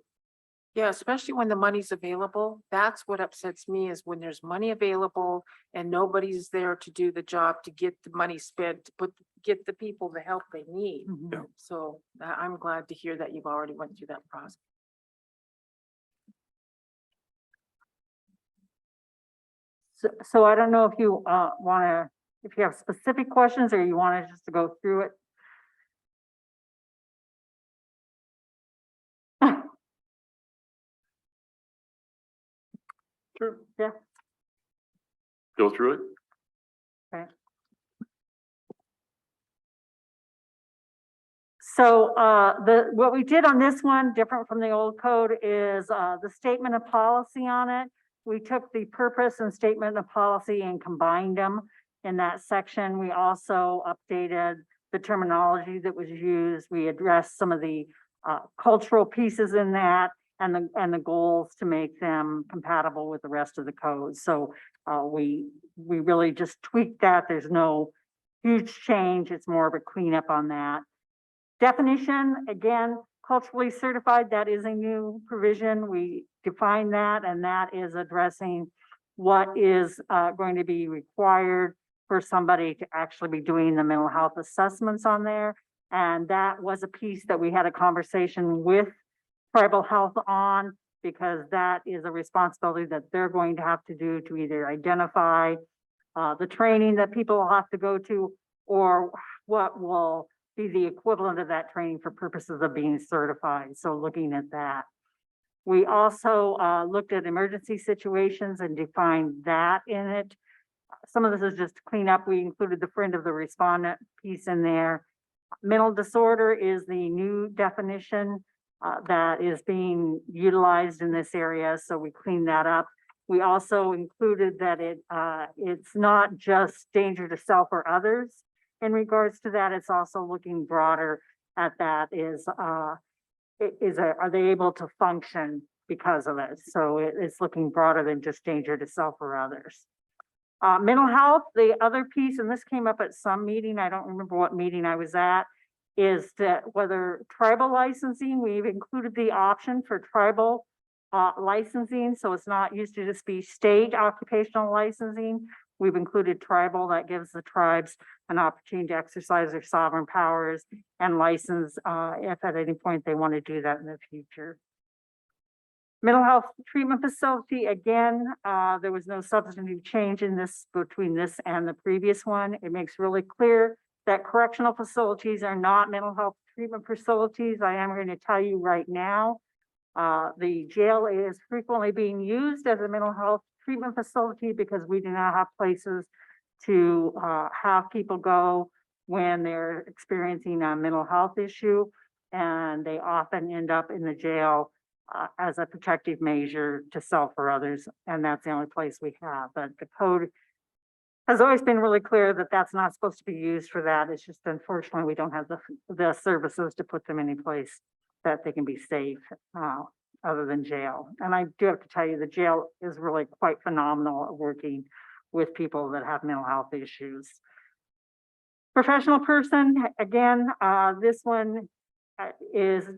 Yeah, especially when the money's available. That's what upsets me is when there's money available and nobody's there to do the job to get the money spent, to get the people the help they need. Yeah. So I'm glad to hear that you've already went through that process. So I don't know if you if you have specific questions or you want to just to go through it. Sure. Yeah. Go through it. Okay. So what we did on this one, different from the old code, is the statement of policy on it. We took the purpose and statement of policy and combined them in that section. We also updated the terminology that was used. We addressed some of the cultural pieces in that and the goals to make them compatible with the rest of the code. So we really just tweaked that. There's no huge change. It's more of a cleanup on that. Definition, again, culturally certified, that is a new provision. We define that, and that is addressing what is going to be required for somebody to actually be doing the mental health assessments on there. And that was a piece that we had a conversation with tribal health on, because that is a responsibility that they're going to have to do to either identify the training that people will have to go to, or what will be the equivalent of that training for purposes of being certified. So looking at that. We also looked at emergency situations and defined that in it. Some of this is just to clean up. We included the friend of the respondent piece in there. Mental disorder is the new definition that is being utilized in this area. So we cleaned that up. We also included that it's not just danger to self or others. In regards to that, it's also looking broader at that are they able to function because of it? So it's looking broader than just danger to self or others. Mental health, the other piece, and this came up at some meeting, I don't remember what meeting I was at, is that whether tribal licensing, we've included the option for tribal licensing. So it's not used to just be state occupational licensing. We've included tribal. That gives the tribes an opportunity to exercise their sovereign powers and license if at any point they want to do that in the future. Mental health treatment facility, again, there was no substantive change in this between this and the previous one. It makes really clear that correctional facilities are not mental health treatment facilities. I am going to tell you right now, the jail is frequently being used as a mental health treatment facility because we do not have places to have people go when they're experiencing a mental health issue, and they often end up in the jail as a protective measure to self or others, and that's the only place we have. But the code has always been really clear that that's not supposed to be used for that. It's just unfortunately we don't have the services to put them in a place that they can be safe other than jail. And I do have to tell you, the jail is really quite phenomenal at working with people that have mental health issues. Professional person, again, this one is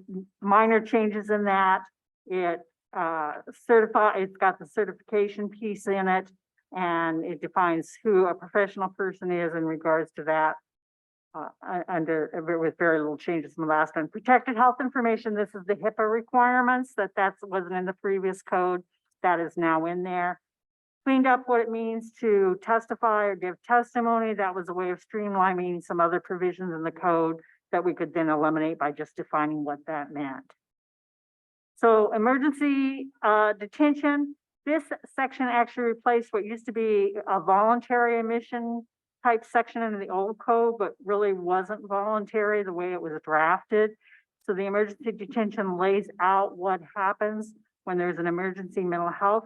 minor changes in that. It's got the certification piece in it, and it defines who a professional person is in regards to that. With very little changes from the last one. Protected health information, this is the HIPAA requirements that wasn't in the previous code. That is now in there. Cleaned up what it means to testify or give testimony. That was a way of streamlining some other provisions in the code that we could then eliminate by just defining what that meant. So emergency detention, this section actually replaced what used to be a voluntary admission type section in the old code, but really wasn't voluntary the way it was drafted. So the emergency detention lays out what happens when there's an emergency mental health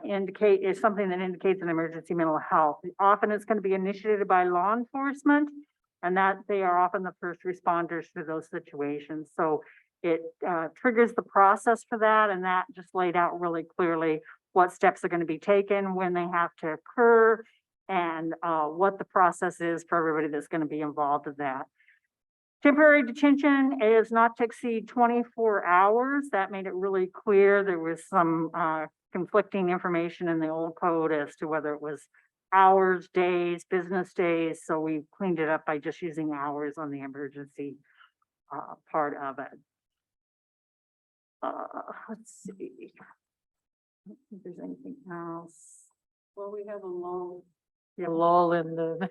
is something that indicates an emergency mental health. Often it's going to be initiated by law enforcement, and that they are often the first responders to those situations. So it triggers the process for that, and that just laid out really clearly what steps are going to be taken, when they have to occur, and what the process is for everybody that's going to be involved in that. Temporary detention is not to exceed 24 hours. That made it really clear. There was some conflicting information in the old code as to whether it was hours, days, business days. So we cleaned it up by just using hours on the emergency part of it. Let's see. I don't think there's anything else. Well, we have a lull in the,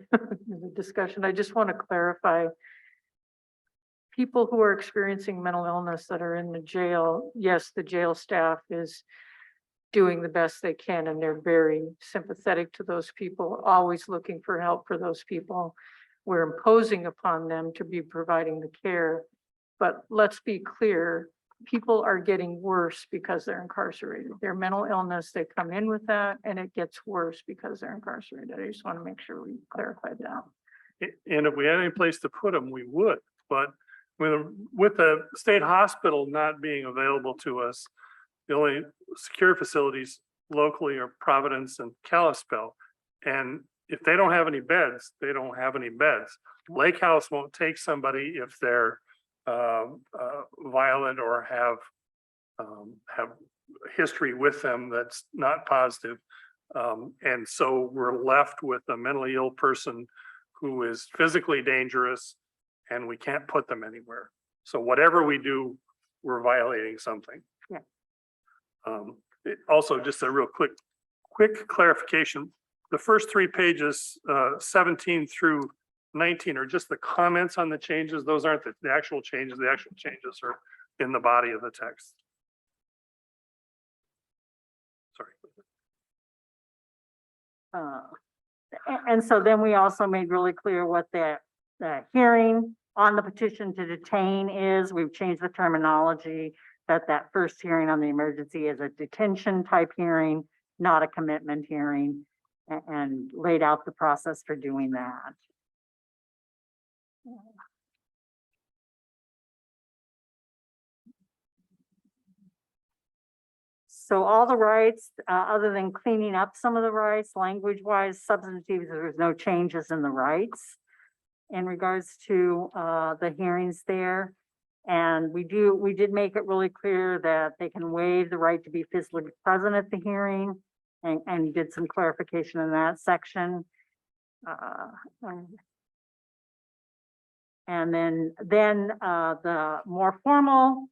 in the discussion. I just want to clarify. People who are experiencing mental illness that are in the jail, yes, the jail staff is doing the best they can, and they're very sympathetic to those people, always looking for help for those people. We're imposing upon them to be providing the care. But let's be clear, people are getting worse because they're incarcerated. Their mental illness, they come in with that, and it gets worse because they're incarcerated. I just want to make sure we clarify that. And if we had any place to put them, we would, but with the state hospital not being available to us, the only secure facilities locally are Providence and Kalispell. And if they don't have any beds, they don't have any beds. Lake House won't take somebody if they're violent or have history with them that's not positive. And so we're left with a mentally ill person who is physically dangerous, and we can't put them anywhere. So whatever we do, we're violating something. Yeah. Also, just a real quick clarification. The first 3 pages, 17 through 19, are just the comments on the changes. Those aren't the actual changes. The actual changes are in the body of the text. Sorry. And so then we also made really clear what the hearing on the petition to detain is. We've changed the terminology that first hearing on the emergency is a detention type hearing, not a commitment hearing, and laid out the process for doing that. So all the rights, other than cleaning up some of the rights, language-wise, substantive, there's no changes in the rights in regards to the hearings there. And we did make it really clear that they can waive the right to be physically present at the hearing, and did some clarification in that section. And then the more formal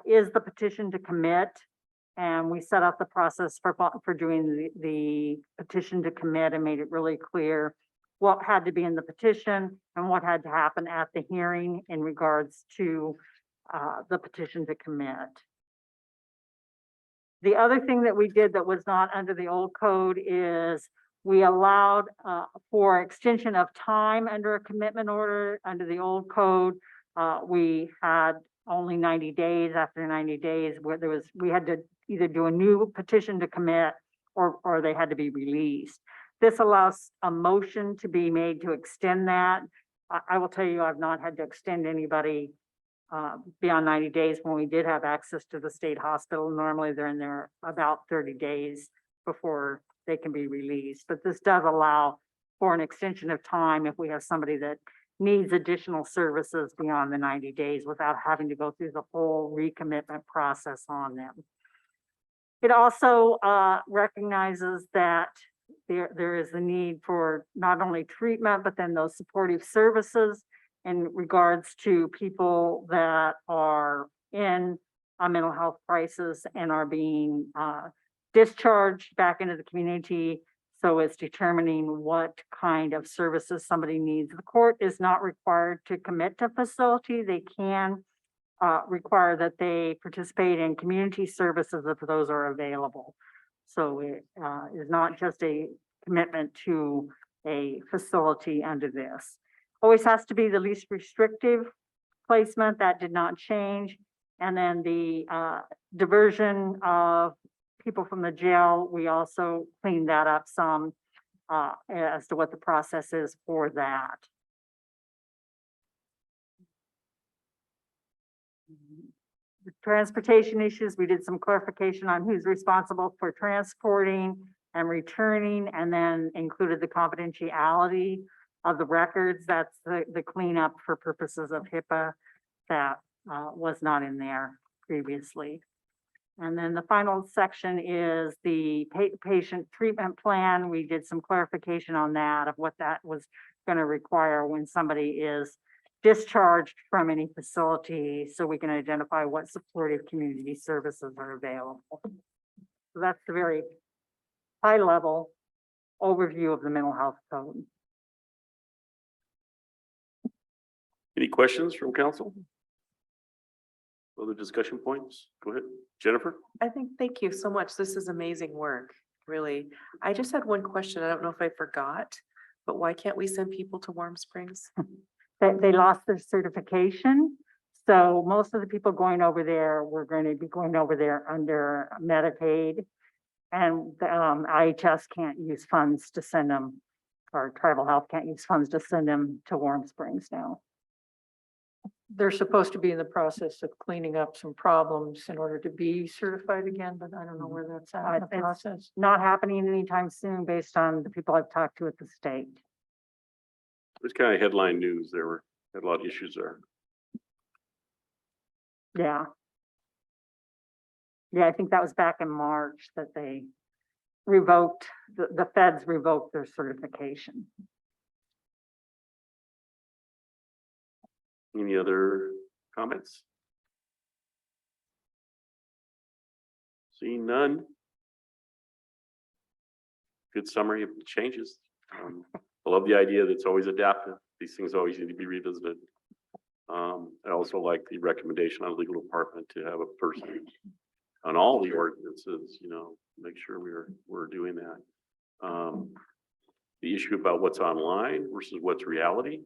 is the petition to commit. And we set up the process for doing the petition to commit, and made it really clear what had to be in the petition and what had to happen at the hearing in regards to the petition to commit. The other thing that we did that was not under the old code is we allowed for extension of time under a commitment order. Under the old code, we had only 90 days. After 90 days, where we had to either do a new petition to commit, or they had to be released. This allows a motion to be made to extend that. I will tell you, I've not had to extend anybody beyond 90 days when we did have access to the state hospital. Normally they're in there about 30 days before they can be released. But this does allow for an extension of time if we have somebody that needs additional services beyond the 90 days without having to go through the whole recommitment process on them. It also recognizes that there is a need for not only treatment, but then those supportive services in regards to people that are in a mental health crisis and are being discharged back into the community. So it's determining what kind of services somebody needs. The court is not required to commit to facility. They can require that they participate in community services if those are available. So it is not just a commitment to a facility under this. Always has to be the least restrictive placement. That did not change. And then the diversion of people from the jail, we also cleaned that up some as to what the process is for that. The transportation issues, we did some clarification on who's responsible for transporting and returning, and then included the confidentiality of the records. That's the cleanup for purposes of HIPAA that was not in there previously. And then the final section is the patient treatment plan. We did some clarification on that of what that was going to require when somebody is discharged from any facility, so we can identify what supportive community services are available. So that's the very high level overview of the mental health code. Any questions from council? Other discussion points? Go ahead, Jennifer. Thank you so much. This is amazing work, really. I just had one question. I don't know if I forgot, but why can't we send people to Warm Springs? They lost their certification. So most of the people going over there were going to be going over there under Medicaid. And IHS can't use funds to send them, or tribal health can't use funds to send them to Warm Springs now. They're supposed to be in the process of cleaning up some problems in order to be certified again, but I don't know where that's at in the It's process. not happening anytime soon based on the people I've talked to at the state. It was kind of headline news. Had a lot of issues there. Yeah. Yeah, I think that was back in March that they revoked, the feds revoked their certification. Any other comments? Seeing none. Good summary of the changes. I love the idea that it's always adaptive. These things always need to be revisited. I also like the recommendation on the legal department to have a person on all the ordinances, make sure we're doing that. The issue about what's online versus what's reality.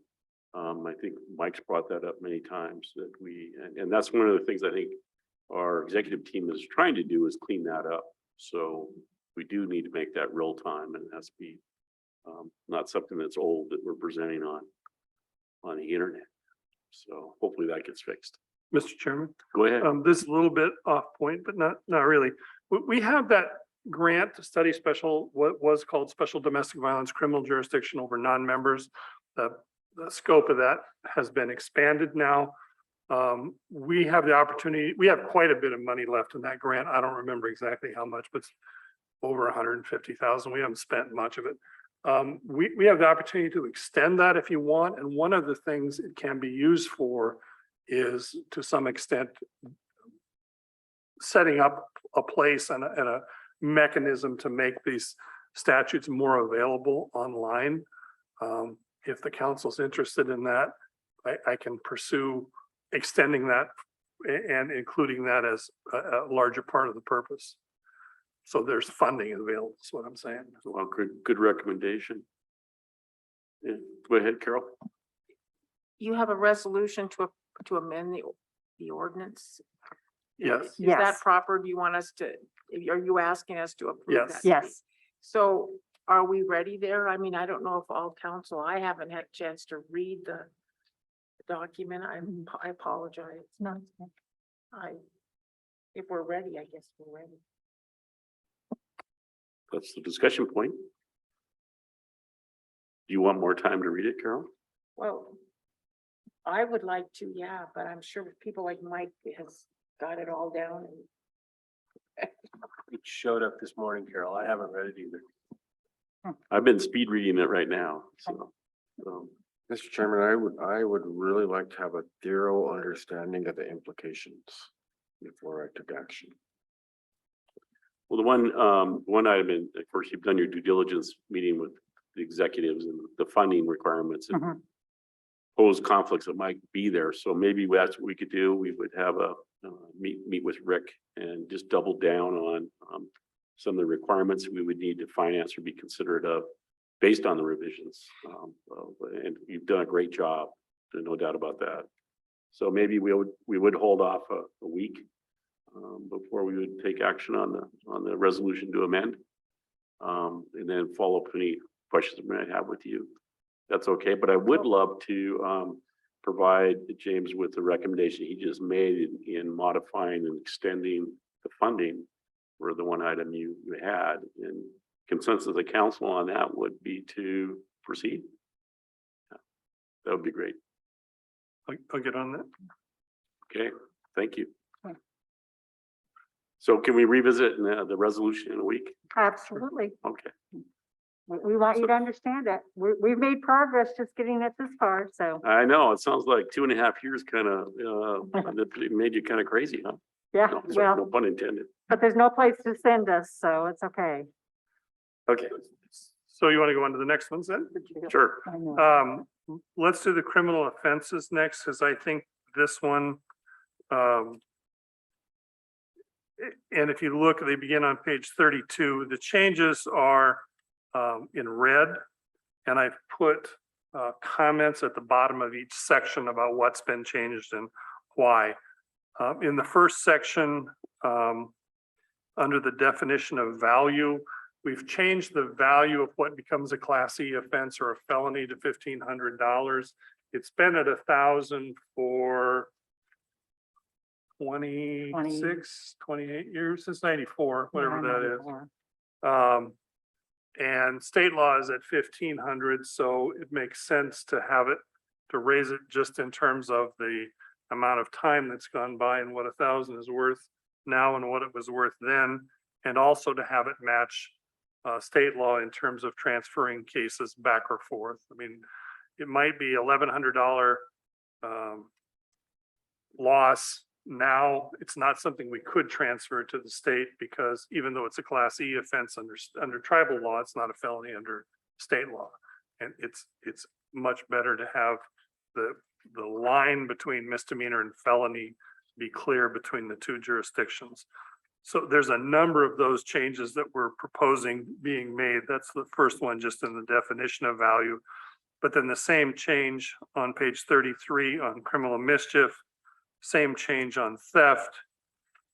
I think Mike's brought that up many times that and that's one of the things I think our executive team is trying to do is clean that up. So we do need to make that real time, and it has to be not something that's old that we're presenting on the internet. So hopefully that gets fixed. Mr. Chairman, Go ahead. this is a little bit off point, but not really. We have that grant to study what was called special domestic violence criminal jurisdiction over non-members. The scope of that has been expanded now. We have the opportunity, we have quite a bit of money left in that grant. I don't remember exactly how much, but it's over 150,000. We haven't spent much of it. We have the opportunity to extend that if you want. And one of the things it can be used for is to some extent setting up a place and a mechanism to make these statutes more available online. If the council's interested in that, I can pursue extending that and including that as a larger part of the purpose. So there's funding available, is what I'm saying. Well, good recommendation. Yeah, go ahead, Carol. You have a resolution to amend the ordinance? Yes. Is Yes. that proper? Do you want us to, are you asking us to approve Yes. that? Yes. So are we ready there? I mean, I don't know if all council, I haven't had a chance to read the document. I apologize. No. If we're ready, I guess we're ready. That's the discussion point. Do you want more time to read it, Carol? Well, I would like to, yeah, but I'm sure people like Mike has got it all down. It showed up this morning, Carol. I haven't read it either. I've been speed reading it right now, so. Mr. Chairman, I would really like to have a thorough understanding of the implications before I took action. Well, the one item, of course, you've done your due diligence meeting with the executives and the funding requirements. And pose conflicts that might be there. So maybe that's what we could do. We would have a meet with Rick and just double down on some of the requirements we would need to finance or be considerate of based on the revisions. And you've done a great job, there's no doubt about that. So maybe we would hold off a week before we would take action on the resolution to amend. And then follow up any questions we might have with you. That's okay, but I would love to provide James with the recommendation he just made in modifying and extending the funding for the one item you had. And consensus of the council on that would be to proceed. That would be great. I'll get on that. Okay, thank you. So can we revisit the resolution in a week? Absolutely. Okay. We want you to understand that. We've made progress just getting it this far, so, I know, it sounds like 2.5 years kind of made you kind of crazy, huh? yeah, No, sorry, no well, pun intended. but there's no place to send us, so it's okay. Okay, So you want to go on to the next ones then? sure. I know. Let's do the criminal offenses next, because I think this one, and if you look, they begin on page 32. The changes are in red, and I've put comments at the bottom of each section about what's been changed and why. In the first section, under the definition of value, we've changed the value of what becomes a Class E offense or a felony to $1,500. It's been at 1,000 for 26, 28 years, since 94, whatever that is. And state law is at 1,500, so it makes sense to have it, to raise it just in terms of the amount of time that's gone by and what 1,000 is worth now and what it was worth then, and also to have it match state law in terms of transferring cases back or forth. I mean, it might be $1,100 loss. Now, it's not something we could transfer to the state because even though it's a Class E offense under tribal law, it's not a felony under state law. And it's much better to have the line between misdemeanor and felony be clear between the two jurisdictions. So there's a number of those changes that we're proposing being made. That's the first one, just in the definition of value. But then the same change on page 33 on criminal mischief, same change on theft.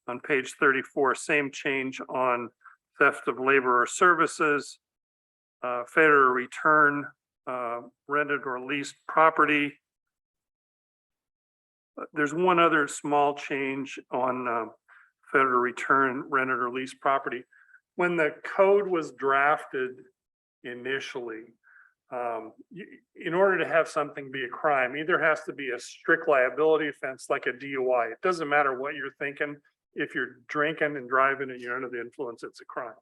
On page 34, same change on theft of labor or services, failure to return rented or leased property. There's one other small change on failure to return rented or leased property. When the code was drafted initially, in order to have something be a crime, either has to be a strict liability offense like a DUI. It doesn't matter what you're thinking. If you're drinking and driving and you're under the influence, it's a crime.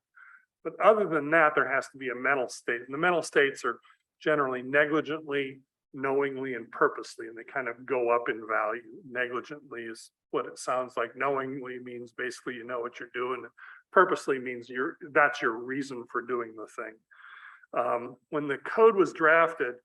But other than that, there has to be a mental state. And the mental states are generally negligently, knowingly, and purposely, and they kind of go up in value. Negligently is what it sounds like. Knowingly means basically you know what you're doing. Purposely means that's your reason for doing the thing. When the code was drafted,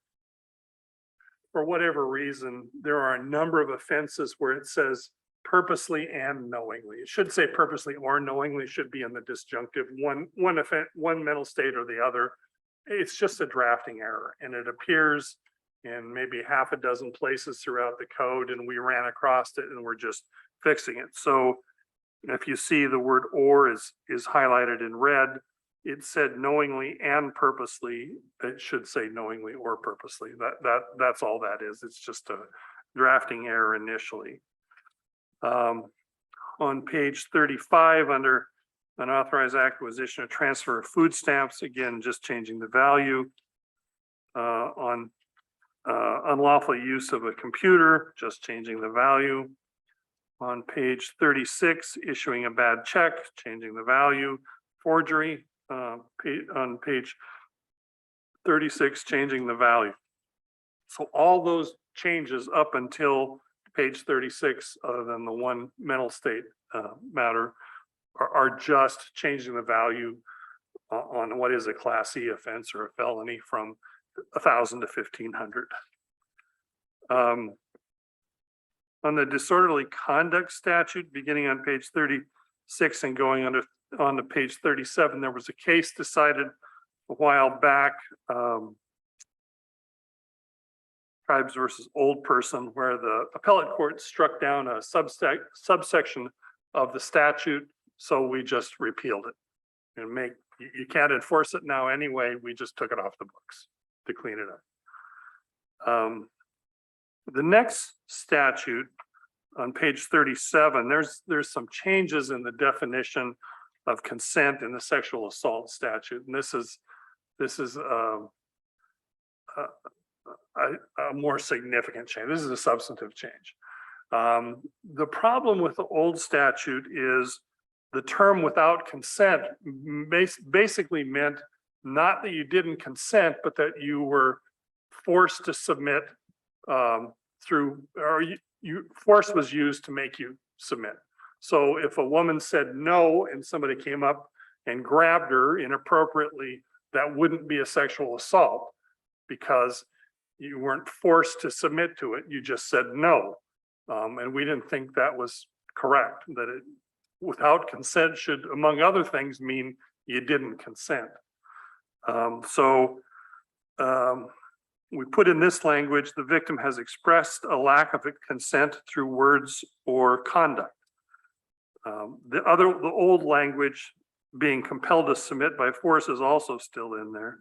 for whatever reason, there are a number of offenses where it says purposely and knowingly. It should say purposely or knowingly, should be in the disjunctive, one offense, one mental state or the other. It's just a drafting error, and it appears in maybe half a dozen places throughout the code, and we ran across it and we're just fixing it. So if you see the word or is highlighted in red, it said knowingly and purposely. It should say knowingly or purposely. That's all that is. It's just a drafting error initially. On page 35, under unauthorized acquisition or transfer of food stamps, again, just changing the value. On unlawful use of a computer, just changing the value. On page 36, issuing a bad check, changing the value. Forgery, on page 36, changing the value. So all those changes up until page 36, other than the one mental state matter, are just changing the value on what is a Class E offense or a felony from 1,000 to 1,500. On the disorderly conduct statute, beginning on page 36 and going on to page 37, there was a case decided a while back, Tribes versus Old Person, where the appellate court struck down a subsection of the statute, so we just repealed it. And you can't enforce it now anyway, we just took it off the books to clean it up. The next statute on page 37, there's some changes in the definition of consent in the sexual assault statute, and this is a more significant change. This is a substantive change. The problem with the old statute is the term without consent basically meant not that you didn't consent, but that you were forced to submit force was used to make you submit. So if a woman said no and somebody came up and grabbed her inappropriately, that wouldn't be a sexual assault because you weren't forced to submit to it. You just said no. And we didn't think that was correct, that it without consent should, among other things, mean you didn't consent. We put in this language, the victim has expressed a lack of consent through words or conduct. The old language, being compelled to submit by force, is also still in there.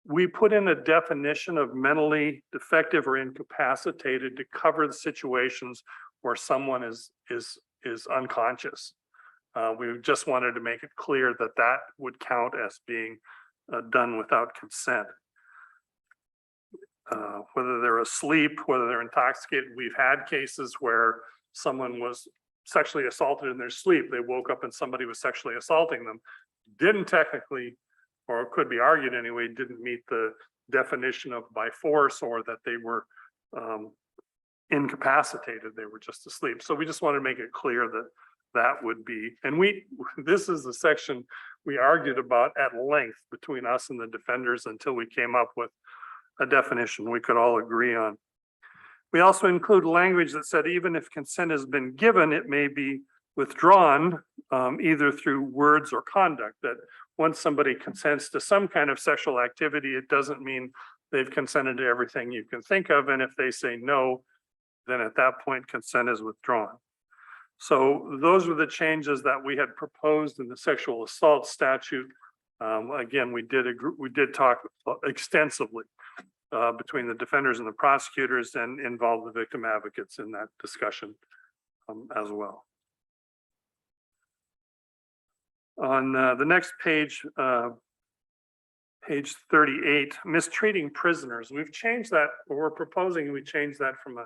We put in a definition of mentally defective or incapacitated to cover the situations where someone is unconscious. We just wanted to make it clear that that would count as being done without consent. Whether they're asleep, whether they're intoxicated, we've had cases where someone was sexually assaulted in their sleep. They woke up and somebody was sexually assaulting them. Didn't technically, or could be argued anyway, didn't meet the definition of by force or that they were incapacitated, they were just asleep. So we just want to make it clear that that would be, and this is the section we argued about at length between us and the defenders until we came up with a definition we could all agree on. We also include language that said even if consent has been given, it may be withdrawn either through words or conduct, that once somebody consents to some kind of sexual activity, it doesn't mean they've consented to everything you can think of. And if they say no, then at that point, consent is withdrawn. So those were the changes that we had proposed in the sexual assault statute. Again, we did talk extensively between the defenders and the prosecutors and involve the victim advocates in that discussion as well. On the next page, page 38, mistreating prisoners. We've changed that, or we're proposing we change that from a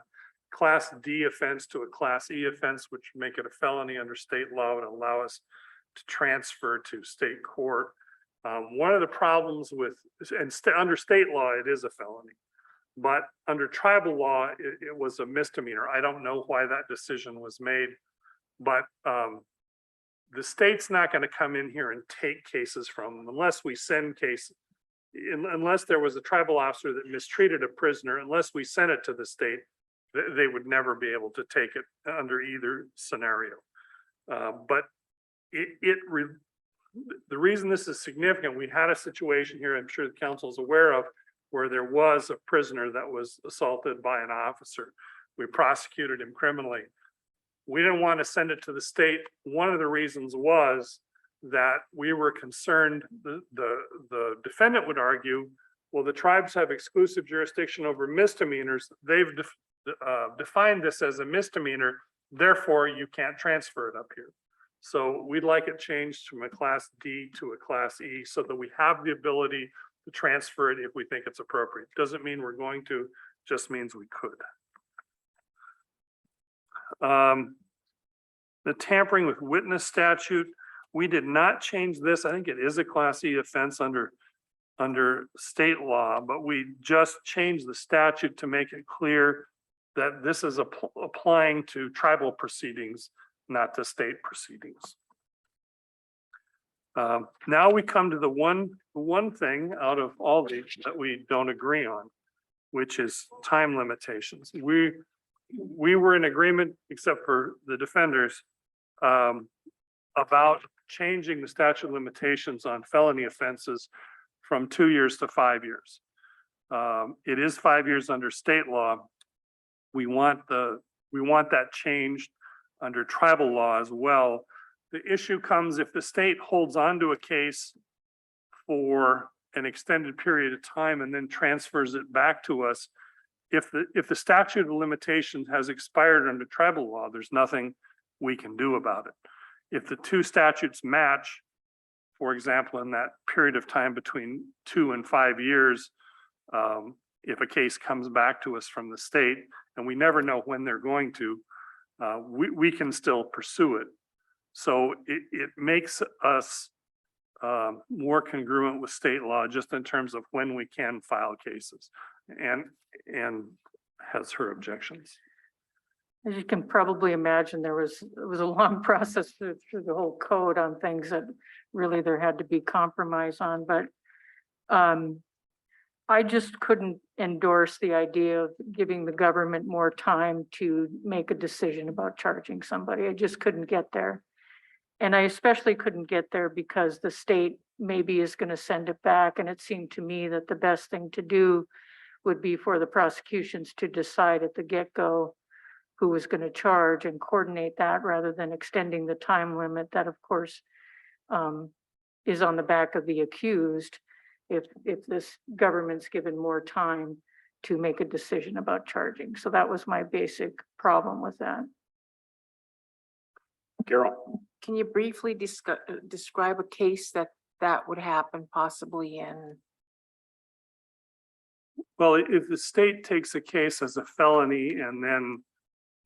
Class D offense to a Class E offense, which make it a felony under state law and allow us to transfer to state court. One of the problems with, under state law, it is a felony, but under tribal law, it was a misdemeanor. I don't know why that decision was made, but the state's not going to come in here and take cases from them unless we send cases, unless there was a tribal officer that mistreated a prisoner, unless we send it to the state, they would never be able to take it under either scenario. But the reason this is significant, we had a situation here, I'm sure the council is aware of, where there was a prisoner that was assaulted by an officer. We prosecuted him criminally. We didn't want to send it to the state. One of the reasons was that we were concerned, the defendant would argue, well, the tribes have exclusive jurisdiction over misdemeanors. They've defined this as a misdemeanor, therefore you can't transfer it up here. So we'd like it changed from a Class D to a Class E so that we have the ability to transfer it if we think it's appropriate. Doesn't mean we're going to, just means we could. The tampering with witness statute, we did not change this. I think it is a Class E offense under state law, but we just changed the statute to make it clear that this is applying to tribal proceedings, not to state proceedings. Now we come to the one thing out of all these that we don't agree on. which is time limitations. We were in agreement, except for the defenders, about changing the statute of limitations on felony offenses from 2 years to 5 years. It is 5 years under state law. We want that changed under tribal law as well. The issue comes if the state holds on to a case for an extended period of time and then transfers it back to us. If the statute of limitations has expired under tribal law, there's nothing we can do about it. If the two statutes match, for example, in that period of time between 2 and 5 years, if a case comes back to us from the state, and we never know when they're going to, we can still pursue it. So it makes us more congruent with state law just in terms of when we can file cases, and has her objections. As you can probably imagine, it was a long process through the whole code on things that really there had to be compromise on, but I just couldn't endorse the idea of giving the government more time to make a decision about charging somebody. I just couldn't get there. And I especially couldn't get there because the state maybe is going to send it back. And it seemed to me that the best thing to do would be for the prosecutions to decide at the get-go who was going to charge and coordinate that rather than extending the time limit that, of course, is on the back of the accused if this government's given more time to make a decision about charging. So that was my basic problem with that. Carol? Can you briefly describe a case that would happen possibly in? Well, if the state takes a case as a felony and then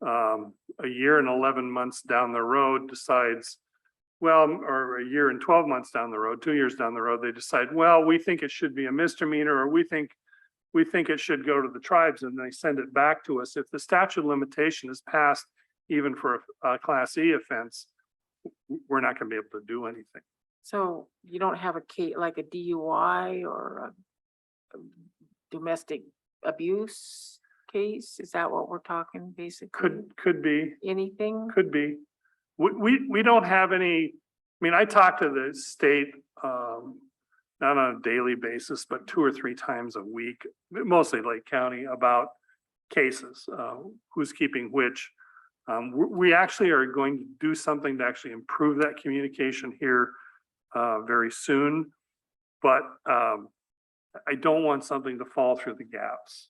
a year and 11 months down the road decides, well, or a year and 12 months down the road, 2 years down the road, they decide, well, we think it should be a misdemeanor, or we think it should go to the tribes, and they send it back to us. If the statute of limitation is passed, even for a Class E offense, we're not going to be able to do anything. So you don't have a case like a DUI or a domestic abuse case? Is that what we're talking basically? Could be. Anything? Could be. We don't have any, I mean, I talk to the state, not on a daily basis, but 2 or 3 times a week, mostly Lake County, about cases, who's keeping which. We actually are going to do something to actually improve that communication here very soon, but I don't want something to fall through the gaps.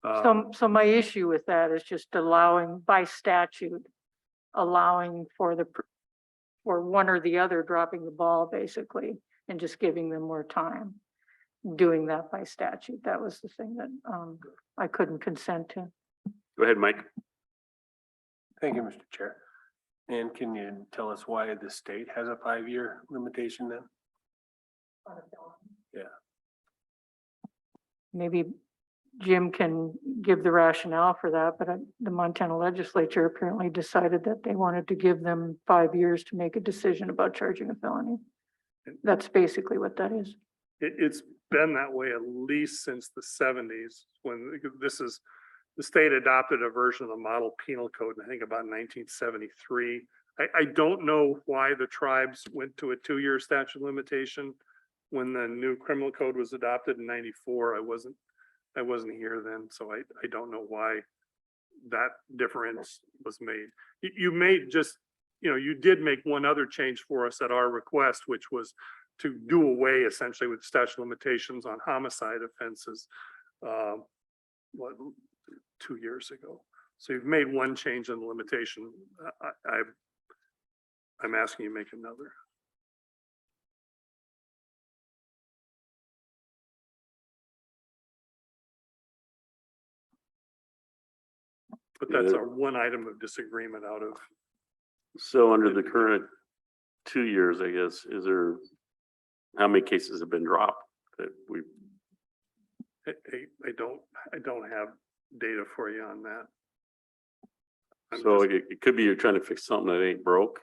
So my issue with that is just allowing by statute, allowing for one or the other dropping the ball basically, and just giving them more time. Doing that by statute. That was the thing that I couldn't consent to. Go ahead, Mike. Thank you, Mr. Chair. And can you tell us why the state has a 5-year limitation then? Yeah. Maybe Jim can give the rationale for that, but the Montana legislature apparently decided that they wanted to give them 5 years to make a decision about charging a felony. That's basically what that is. It's been that way at least since the 70s, when the state adopted a version of the model penal code, I think about 1973. I don't know why the tribes went to a 2-year statute of limitation when the new criminal code was adopted in 94. I wasn't here then, so I don't know why that difference was made. You did make one other change for us at our request, which was to do away essentially with statute of limitations on homicide offenses 2 years ago. So you've made one change in the limitation. I'm asking you to make another. But that's our one item of disagreement out of. So under the current 2 years, I guess, how many cases have been dropped that we? I don't have data for you on that. So it could be you're trying to fix something that ain't broke.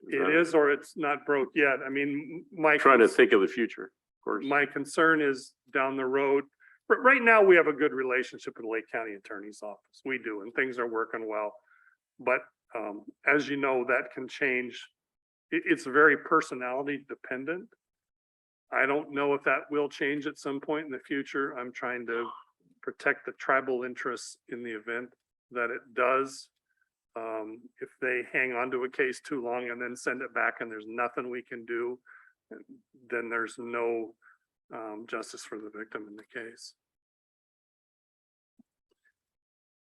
It is, or it's not broke yet. I mean, Trying to think of the future, of course. my concern is down the road, right now, we have a good relationship with the Lake County Attorney's Office. We do, and things are working well. But as you know, that can change. It's very personality dependent. I don't know if that will change at some point in the future. I'm trying to protect the tribal interests in the event that it does. If they hang on to a case too long and then send it back and there's nothing we can do, then there's no justice for the victim in the case.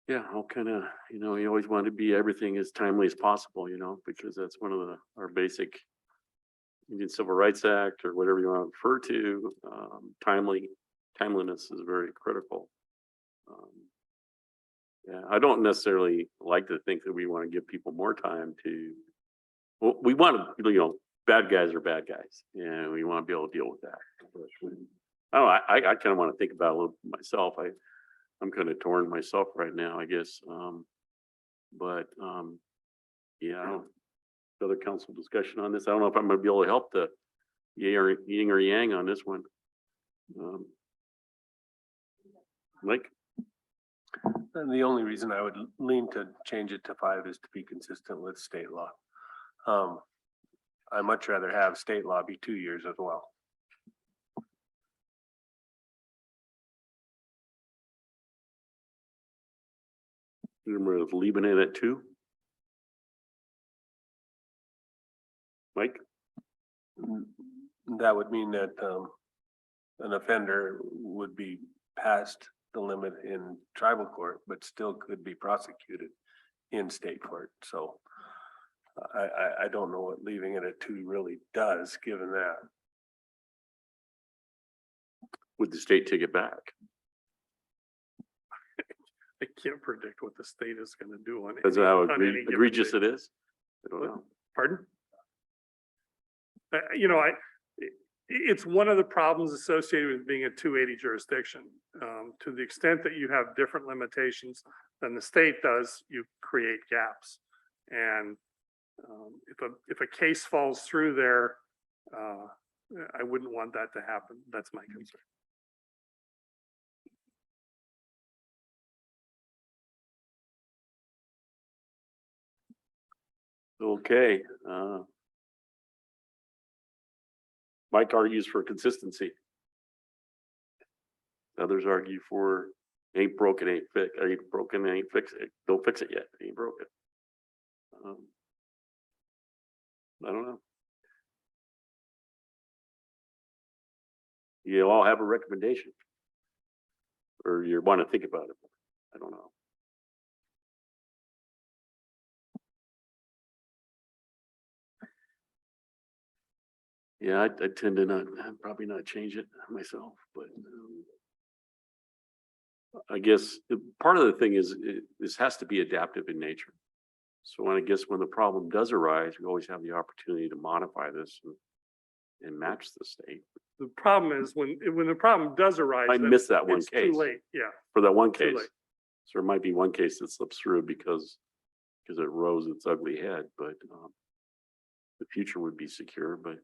Yeah, I'll kind of, you always want to be everything as timely as possible, because that's one of our basic Indian Civil Rights Act or whatever you want to refer to. Timeliness is very critical. Yeah, I don't necessarily like to think that we want to give people more time to, well, we want to, bad guys are bad guys, and we want to be able to deal with that. I kind of want to think about it a little myself. I'm kind of torn myself right now, I guess. Yeah, other council discussion on this. I don't know if I'm going to be able to help the yin or yang on this one. Mike? And the only reason I would lean to change it to 5 is to be consistent with state law. I much rather have state law be 2 years as well. We're leaving it at 2. Mike? That would mean that an offender would be past the limit in tribal court, but still could be prosecuted in state court. So I don't know what leaving it at 2 really does, given that. Would the state take it back? I can't predict what the state is going to do on. That's how on any given egregious day. it is? I don't know. Pardon? It's one of the problems associated with being a 280 jurisdiction. To the extent that you have different limitations than the state does, you create gaps. And if a case falls through there, I wouldn't want that to happen. That's my concern. Okay. Mike argues for consistency. Others argue for ain't broken, ain't fixed. Ain't broken, ain't fix it. Don't fix it yet. Ain't broken. I don't know. You all have a recommendation, or you want to think about it. I don't know. Yeah, I tend to probably not change it myself, but I guess part of the thing is this has to be adaptive in nature. So I guess when the problem does arise, we always have the opportunity to modify this and match the state. The problem is when the problem does arise. I then missed that one it's case. Too late, yeah. For that one Too case. late. So there might be one case that slips through because it rose its ugly head, but the future would be secure, but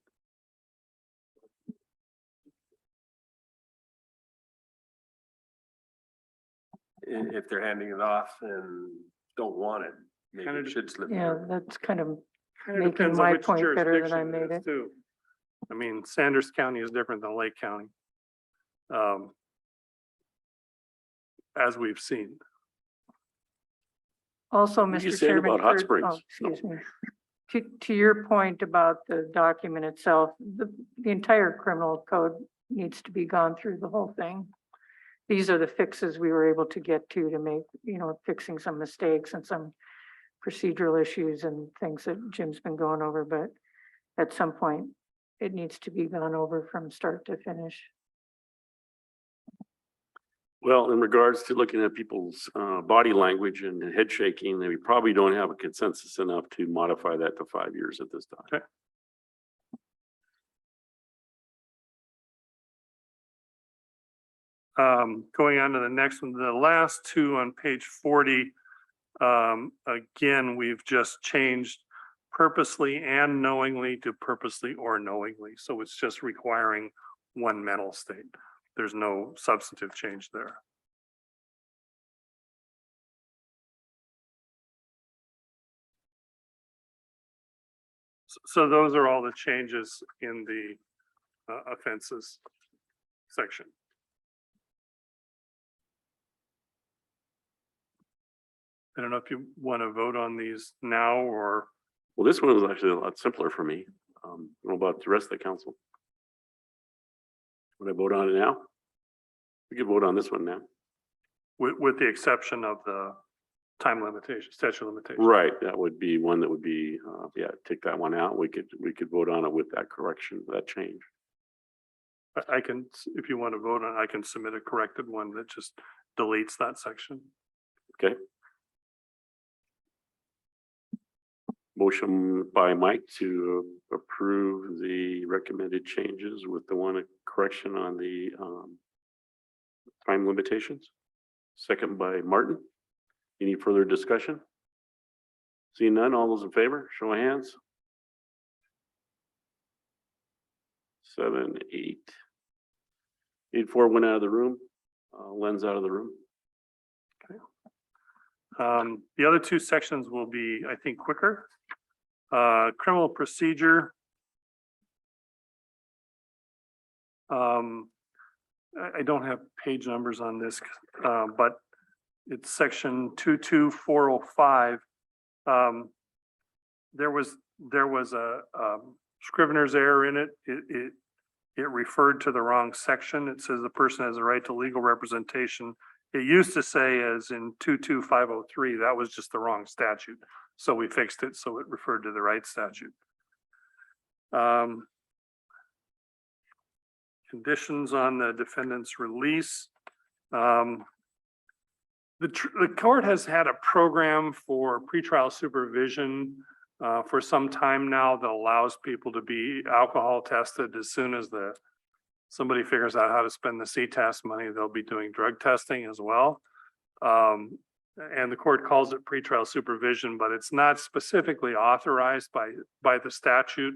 If they're handing it off and don't want it, maybe Kinda it should slip Yeah, through. that's kind of Kind of making depends on my which point better than I jurisdiction made is it. too. I mean, Sanders County is different than Lake County. As we've seen. Also, What are you Mr. saying Chairman. about Hot for- Springs? oh, Excuse me. To your point about the document itself, the entire criminal code needs to be gone through the whole thing. These are the fixes we were able to get to make, fixing some mistakes and some procedural issues and things that Jim's been going over, but at some point, it needs to be gone over from start to finish. well, in regards to looking at people's body language and head shaking, we probably don't have a consensus enough to modify that to 5 years at this time. Okay. Going on to the next one, the last two on page 40. Again, we've just changed purposely and knowingly to purposely or knowingly. So it's just requiring one mental state. there's no substantive change there. So those are all the changes in the offenses section. I don't know if you want to vote on these now or. Well, this one was actually a lot simpler for me. I don't know about the rest of the council. Would I vote on it now? We could vote on this one now. With the exception of the time limitation, statute of limitation. Right, that would be one that would be, yeah, take that one out. We could vote on it with that correction, that change. I can, if you want to vote on, I can submit a corrected one that just deletes that section. Okay. Motion by Mike to approve the recommended changes with the one correction on the time limitations. Second by Martin. Any further discussion? Seeing none, all those in favor, show of hands. 7, 8. 8-4 went out of the room. Len's out of the room. The other two sections will be, I think, quicker. Criminal procedure. I don't have page numbers on this, but it's section 22405. There was a scrivener's error in it. It referred to the wrong section. It says the person has a right to legal representation. It used to say as in 22503, that was just the wrong statute. So we fixed it so it referred to the right statute. Conditions on the defendant's release. The court has had a program for pretrial supervision for some time now that allows people to be alcohol tested as soon as somebody figures out how to spend the C-test money. They'll be doing drug testing as well. And the court calls it pretrial supervision, but it's not specifically authorized by the statute.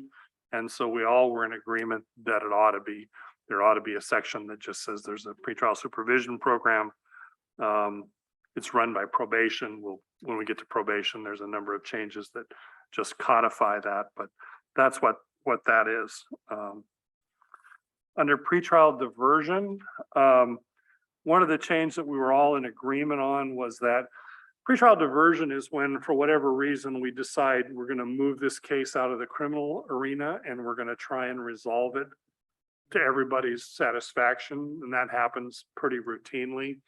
And so we all were in agreement that it ought to be. There ought to be a section that just says there's a pretrial supervision program. It's run by probation. When we get to probation, there's a number of changes that just codify that, but that's what that is. Under pretrial diversion, one of the changes that we were all in agreement on was that pretrial diversion is when, for whatever reason, we decide we're going to move this case out of the criminal arena and we're going to try and resolve it to everybody's satisfaction, and that happens pretty routinely.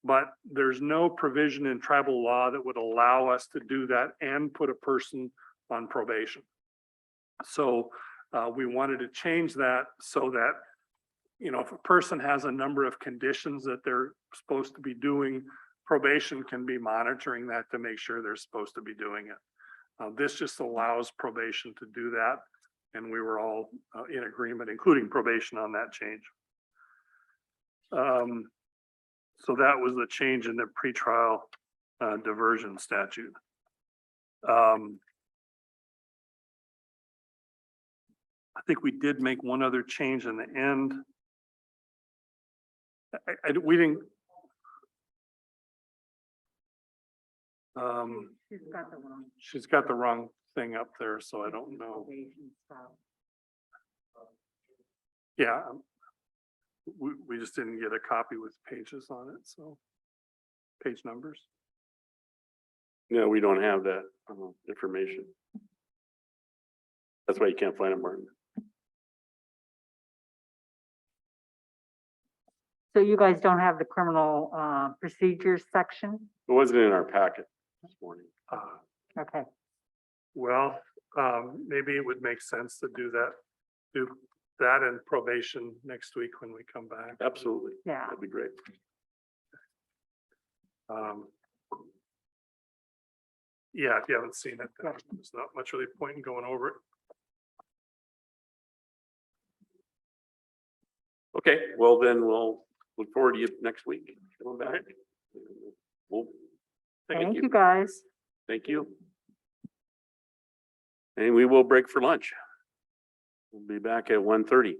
But there's no provision in tribal law that would allow us to do that and put a person on probation. So we wanted to change that so that, you know, if a person has a number of conditions that they're supposed to be doing, probation can be monitoring that to make sure they're supposed to be doing it. This just allows probation to do that. And we were all in agreement, including probation, on that change. So that was the change in the pretrial diversion statute. I think we did make one other change in the end. We didn't. She's got the wrong thing up there, so I don't know. Yeah. We just didn't get a copy with pages on it, so page numbers. No, we don't have that information. That's why you can't find it, Martin. So you guys don't have the criminal procedures section? It wasn't in our packet this morning. Okay. Well, maybe it would make sense to do that and probation next week when we come back. Absolutely. Yeah. That'd be great. Yeah, if you haven't seen it, there's not much really point in going over it. Okay, well then we'll look forward to you next week. Coming back. Well, Thank you, guys. Thank you. And we will break for lunch. We'll be back at 1:30.